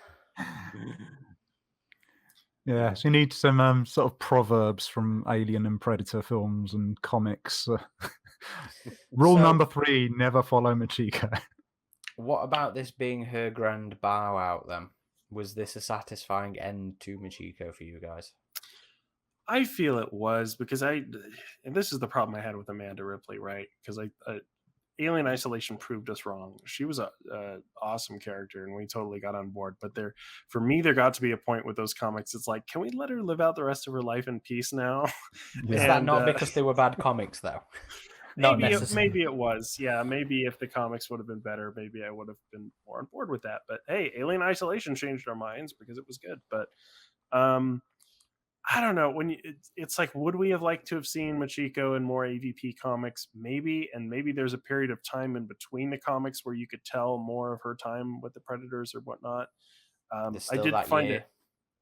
Yeah, so you need some sort of proverbs from Alien and Predator films and comics. Rule So- number 3: never follow Machiko. What about this being her grand bow out then? Was this a satisfying end to Machiko for you guys? I feel it was, because and this is the problem I had with Amanda Ripley, right? Because Alien Isolation proved us wrong. She was a awesome character, and we totally got on board. But for me, there got to be a point with those comics. It's like, can we let her live out the rest of her life in peace now? Is that not because they were bad comics, though? Not necessarily. Maybe it was. Yeah, maybe if the comics would have been better, maybe I would have been more on board with that. But hey, Alien Isolation changed our minds because it was good. But I don't know. When it's like, would we have liked to have seen Machiko in more AVP comics? Maybe, and maybe there's a period of time in between the comics where you could tell more of her time with the Predators or whatnot. I did find it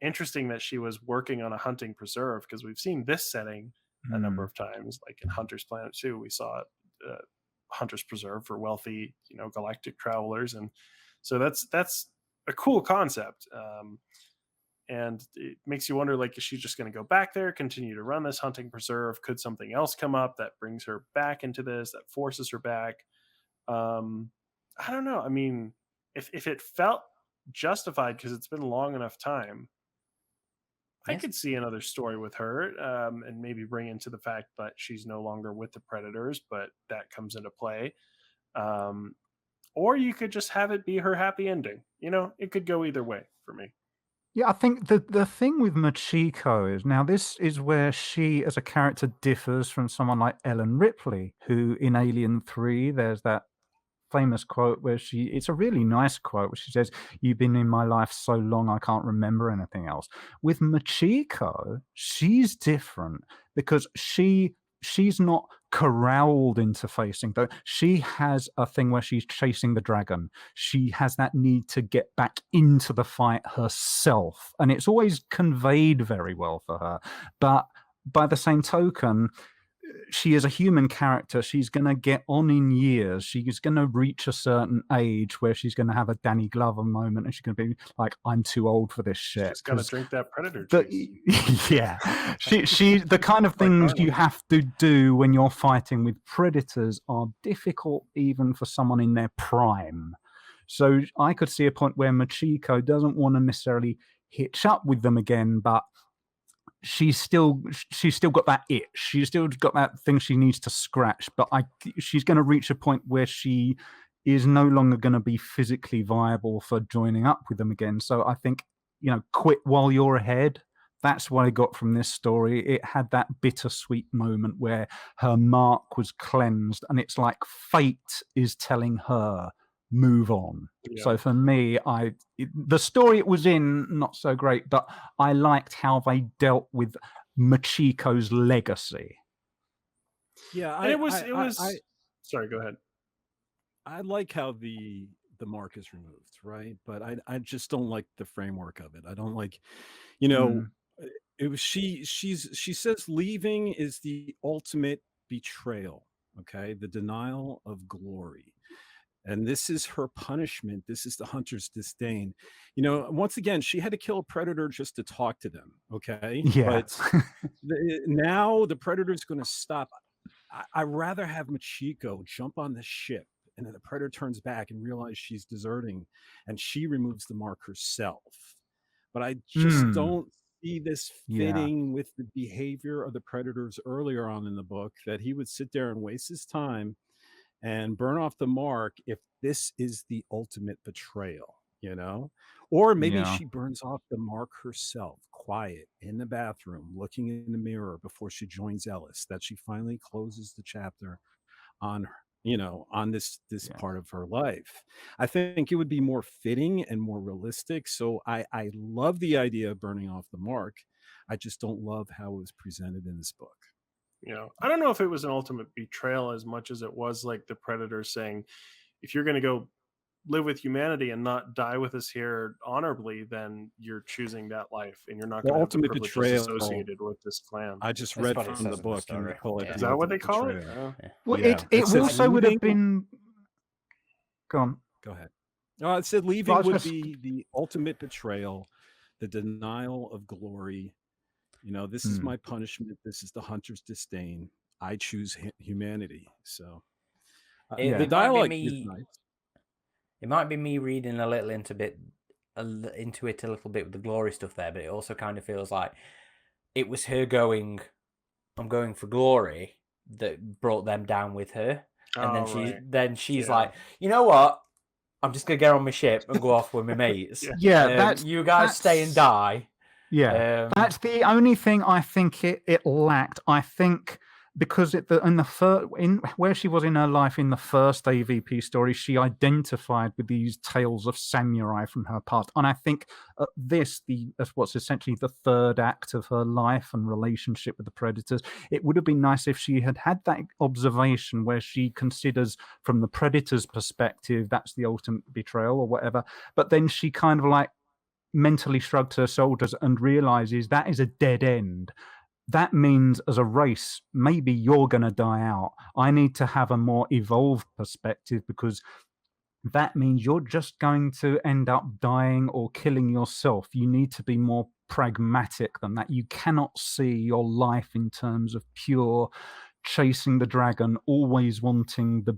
interesting that she was working on a hunting preserve, because we've seen this setting a number of times, like in Hunter's Planet 2, we saw Hunter's Preserve for wealthy, galactic travelers, and so that's a cool concept. And it makes you wonder, like, is she just going to go back there, continue to run this hunting preserve? Could something else come up that brings her back into this, that forces her back? I don't know. I mean, if it felt justified because it's been a long enough time, I could see another story with her, and maybe bring into the fact that she's no longer with the Predators, but that comes into play. Or you could just have it be her happy ending. It could go either way for me. Yeah, I think the thing with Machiko is, now this is where she as a character differs from someone like Ellen Ripley, who in Alien 3, there's that famous quote where it's a really nice quote where she says, "You've been in my life so long I can't remember anything else." With Machiko, she's different because she's not corralled into facing, though. She has a thing where she's chasing the dragon. She has that need to get back into the fight herself, and it's always conveyed very well for her. But by the same token, she is a human character. She's going to get on in years. She's going to reach a certain age where she's going to have a Danny Glover moment, and she's going to be like, "I'm too old for this shit." She's got to drink that Predator juice. Yeah, she the kind of things you have to do when you're fighting with predators are difficult even for someone in their prime. So I could see a point where Machiko doesn't want to necessarily hitch up with them again, but she's still got that itch. She's still got that thing she needs to scratch. But she's going to reach a point where she is no longer going to be physically viable for joining up with them again. So I think, quit while you're ahead. That's what I got from this story. It had that bittersweet moment where her mark was cleansed, and it's like fate is telling her, move on. Yeah. So for me, the story it was in, not so great, but I liked how they dealt with Machiko's legacy. Yeah, and it was. Sorry, go ahead. I like how the mark is removed, right? But I just don't like the framework of it. I don't like, it was she says leaving is the ultimate betrayal. Okay, the denial of glory. And this is her punishment. This is the hunter's disdain. Once again, she had to kill a predator just to talk to them. Okay. Yeah. But now the predator's going to stop. I'd rather have Machiko jump on the ship and then the Predator turns back and realizes she's deserting, and she removes the mark herself. But I just don't see this fitting with the behavior of the Predators earlier on in the book, that he would sit there and waste his time and burn off the mark if this is the ultimate betrayal, you know? Or maybe she burns off the mark herself, quiet in the bathroom, looking in the mirror before she joins Ellis, that she finally closes the chapter on her, on this part of her life. I think it would be more fitting and more realistic. So I love the idea of burning off the mark. I just don't love how it was presented in this book. I don't know if it was an ultimate betrayal as much as it was like the Predator saying, if you're going to go live with humanity and not die with us here honorably, then you're choosing that life, and you're not going to have the ultimate privileges betrayal associated with this clan. I just That's read what it from says the in the book, and story. they call it Yeah. Is the that what they ultimate call betrayal. it? Well, Yeah. it said also would have leaving- been. Go on. Go ahead. It said leaving Well, I was would just- be the ultimate betrayal, the denial of glory. This is my punishment. This is the hunter's disdain. I choose humanity. So It the might be dialogue me- is nice. It might be me reading a little into it a little bit with the glory stuff there, but it also kind of feels like it was her going, I'm going for glory, that brought them down with her. And then she's like, you know what? I'm just gonna get on my ship and go off with my mates. You guys stay and die. Yeah, that's the only thing I think it lacked. I think because where she was in her life in the first AVP story, she identified with these tales of samurai from her past, and I think what's essentially the third act of her life and relationship with the Predators. It would have been nice if she had had that observation where she considers from the Predators' perspective that's the ultimate betrayal or whatever, but then she kind of like mentally shrugged her shoulders and realizes that is a dead end. That means as a race, maybe you're going to die out. I need to have a more evolved perspective, because that means you're just going to end up dying or killing yourself. You need to be more pragmatic than that. You cannot see your life in terms of pure chasing the dragon, always wanting the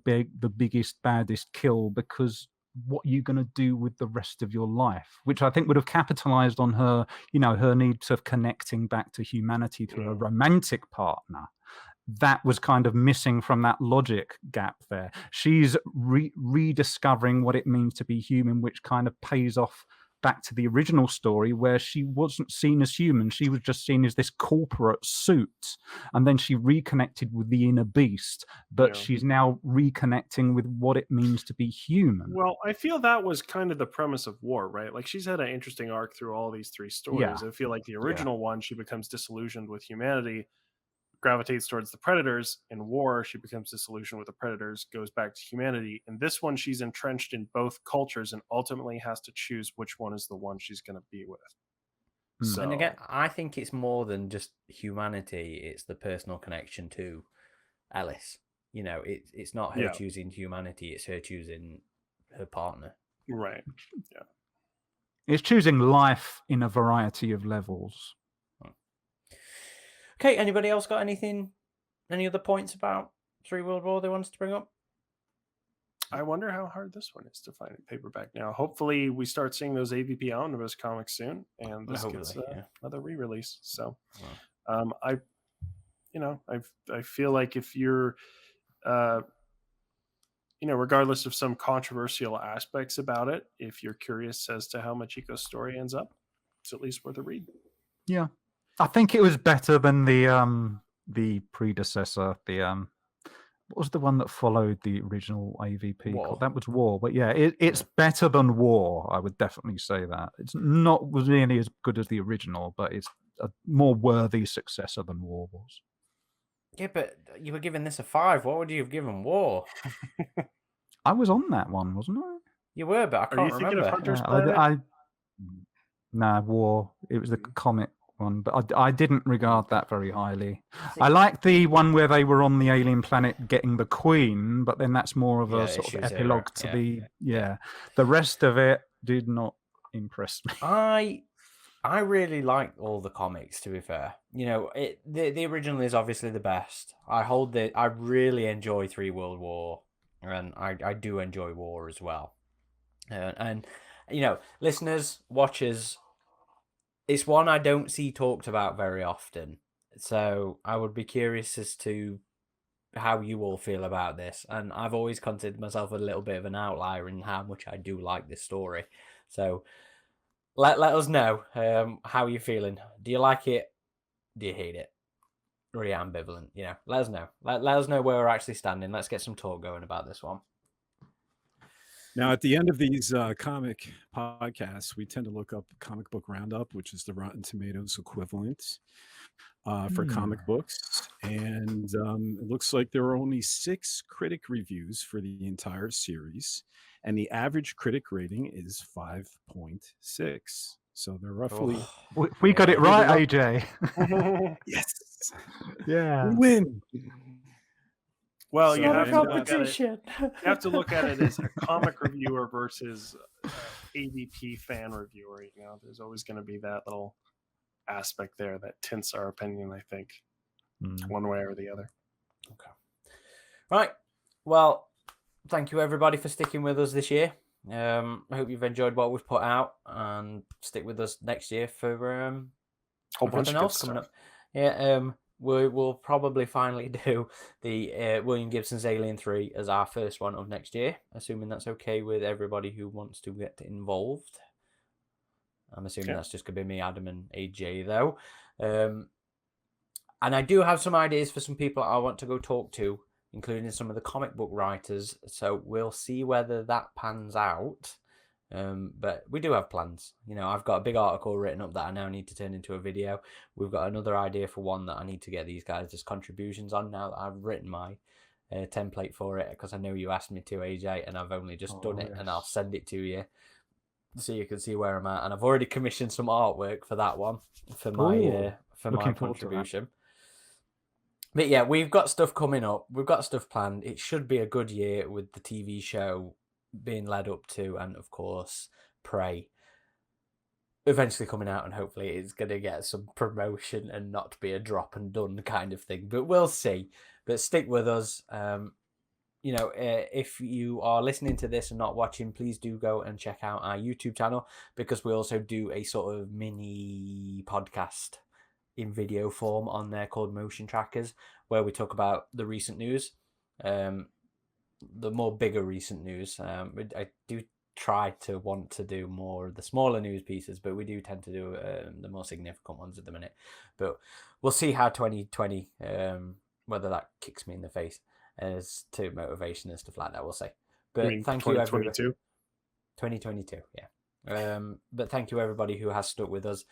biggest, baddest kill, because what are you going to do with the rest of your life? Which I think would have capitalized on her, her need of connecting back to humanity through a romantic partner. That was kind of missing from that logic gap there. She's rediscovering what it means to be human, which kind of pays off back to the original story, where she wasn't seen as human. She was just seen as this corporate suit. And then she reconnected with the inner beast, but she's now reconnecting with what it means to be human. Well, I feel that was kind of the premise of War, right? Like, she's had an interesting arc through all these three stories. I feel like the original one, she becomes disillusioned with humanity, gravitates towards the Predators. In War, she becomes disillusioned with the Predators, goes back to humanity. In this one, she's entrenched in both cultures and ultimately has to choose which one is the one she's going to be with. So, and again, I think it's more than just humanity. It's the personal connection to Ellis. It's not her choosing humanity. It's her choosing her partner. Right. Yeah. It's choosing life in a variety of levels. Okay, anybody else got any other points about 3 World War they wanted to bring up? I wonder how hard this one is to find in paperback now. Hopefully we start seeing those AVP Omnibus comics soon, and this gets another re-release. So I feel like if you're regardless of some controversial aspects about it, if you're curious as to how Machiko's story ends up, it's at least worth a read. Yeah. I think it was better than the predecessor. What was the one that followed the original AVP? War. That was War. But yeah, it's better than War. I would definitely say that. It's not really as good as the original, but it's a more worthy successor than War was. Yeah, but you were giving this a 5. What would you have given War? I was on that one, wasn't I? You were, but I can't remember. Of Hunter's Planet? Nah, War. It was the comic one, but I didn't regard that very highly. I liked the one where they were on the alien planet getting the queen, but then that's more of a sort of epilogue to the The rest of it did not impress me. I really like all the comics, to be fair. The original is obviously the best. I really enjoy 3 World War. and I do enjoy war as well. And you know, listeners, watchers, it's one I don't see talked about very often. So I would be curious as to how you all feel about this. And I've always considered myself a little bit of an outlier in how much I do like this story. So let us know how you're feeling. Do you like it? Do you hate it? Or are you ambivalent? You know, let us know. Let us know where we're actually standing. Let's get some talk going about this one. Now, at the end of these comic podcasts, we tend to look up Comic Book Roundup, which is the Rotten Tomatoes equivalent for comic books. And it looks like there are only 6 critic reviews for the entire series. And the average critic rating is 5.6. So they're roughly... We got it right, AJ. Yes. Yeah. We win. Well, So you have competition. you have to look at it as a comic reviewer versus AVP fan reviewer. You know, there's always going to be that little aspect there that tints our opinion, I think, one way or the other. Okay. Right. Well, thank you everybody for sticking with us this year. I hope you've enjoyed what we've put out, and stick with us next year for Whole bunch of else good coming stuff. up. Yeah. We'll probably finally do the William Gibson's Alien 3 as our first one of next year, assuming that's okay with everybody who wants to get involved. I'm assuming that's just going to be me, Adam, and AJ, though. And I do have some ideas for some people I want to go talk to, including some of the comic book writers. So we'll see whether that pans out. But we do have plans. You know, I've got a big article written up that I now need to turn into a video. We've got another idea for one that I need to get these guys as contributions on now that I've written my template for it, because I know you asked me to, AJ, and I've only just done it, and I'll send it to you so you can see where I'm at. And I've already commissioned some artwork for that one for my contribution. But yeah, we've got stuff coming up. We've got stuff planned. It should be a good year with the TV show being led up to, and of course Prey eventually coming out, and hopefully it's going to get some promotion and not be a drop and done kind of thing, but we'll see. But stick with us. You know, if you are listening to this and not watching, please do go and check out our YouTube channel, because we also do a sort of mini podcast in video form on there called Motion Trackers, where we talk about the recent news, the more bigger recent news. I do try to want to do more of the smaller news pieces, but we do tend to do the more significant ones at the minute. But we'll see how 2020, whether that kicks me in the face as to motivation and stuff like that. We'll see. But thank you, everybody. 2022, yeah. But thank you, everybody who has stuck with us.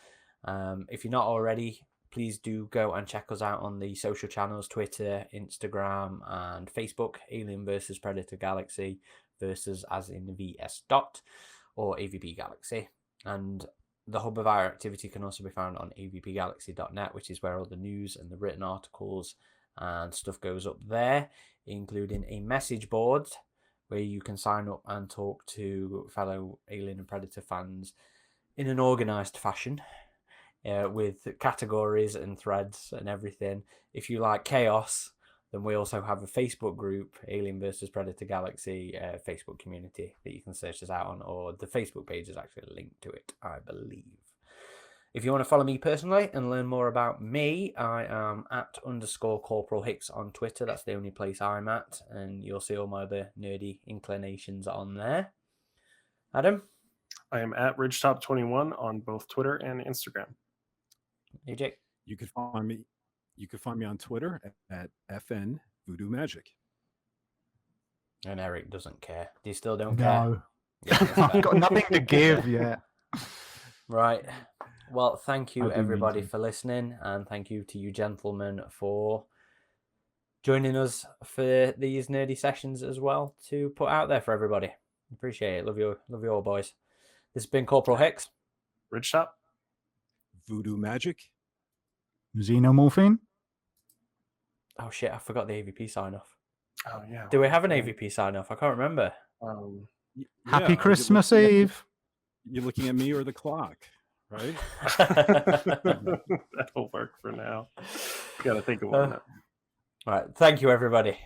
If you're not already, please do go and check us out on the social channels, Twitter, Instagram, and Facebook. Alien vs Predator Galaxy, versus as in VS dot, or AVP Galaxy. And the hub of our activity can also be found on avpgalaxy.net, which is where all the news and the written articles and stuff goes up there, including a message board where you can sign up and talk to fellow Alien and Predator fans in an organised fashion, with categories and threads and everything. If you like chaos, then we also have a Facebook group, Alien vs Predator Galaxy Facebook community, that you can search us out on, or the Facebook page is actually linked to it, I believe. If you want to follow me personally and learn more about me, I am at _Corporal Hicks on Twitter. That's the only place I'm at, and you'll see all my other nerdy inclinations on there. Adam? I am at Ridgetop21 on both Twitter and Instagram. AJ? You could find me on Twitter at FN Voodoo Magic. And Eric doesn't care. Do you still don't care? No. Yeah, I've got nothing to give yet. Right. Well, thank you everybody for listening, and thank you to you gentlemen for joining us for these nerdy sessions as well to put out there for everybody. Appreciate it. Love you all, boys. This has been Corporal Hicks. Ridgetop. Voodoo Magic. Xenomorphine. Oh shit, I forgot the AVP sign off. Oh yeah. Do we have an AVP sign off? I can't remember. Happy Christmas Eve. You're looking at me or the clock, right? That'll work for now. Gotta think of one. All right. Thank you, everybody.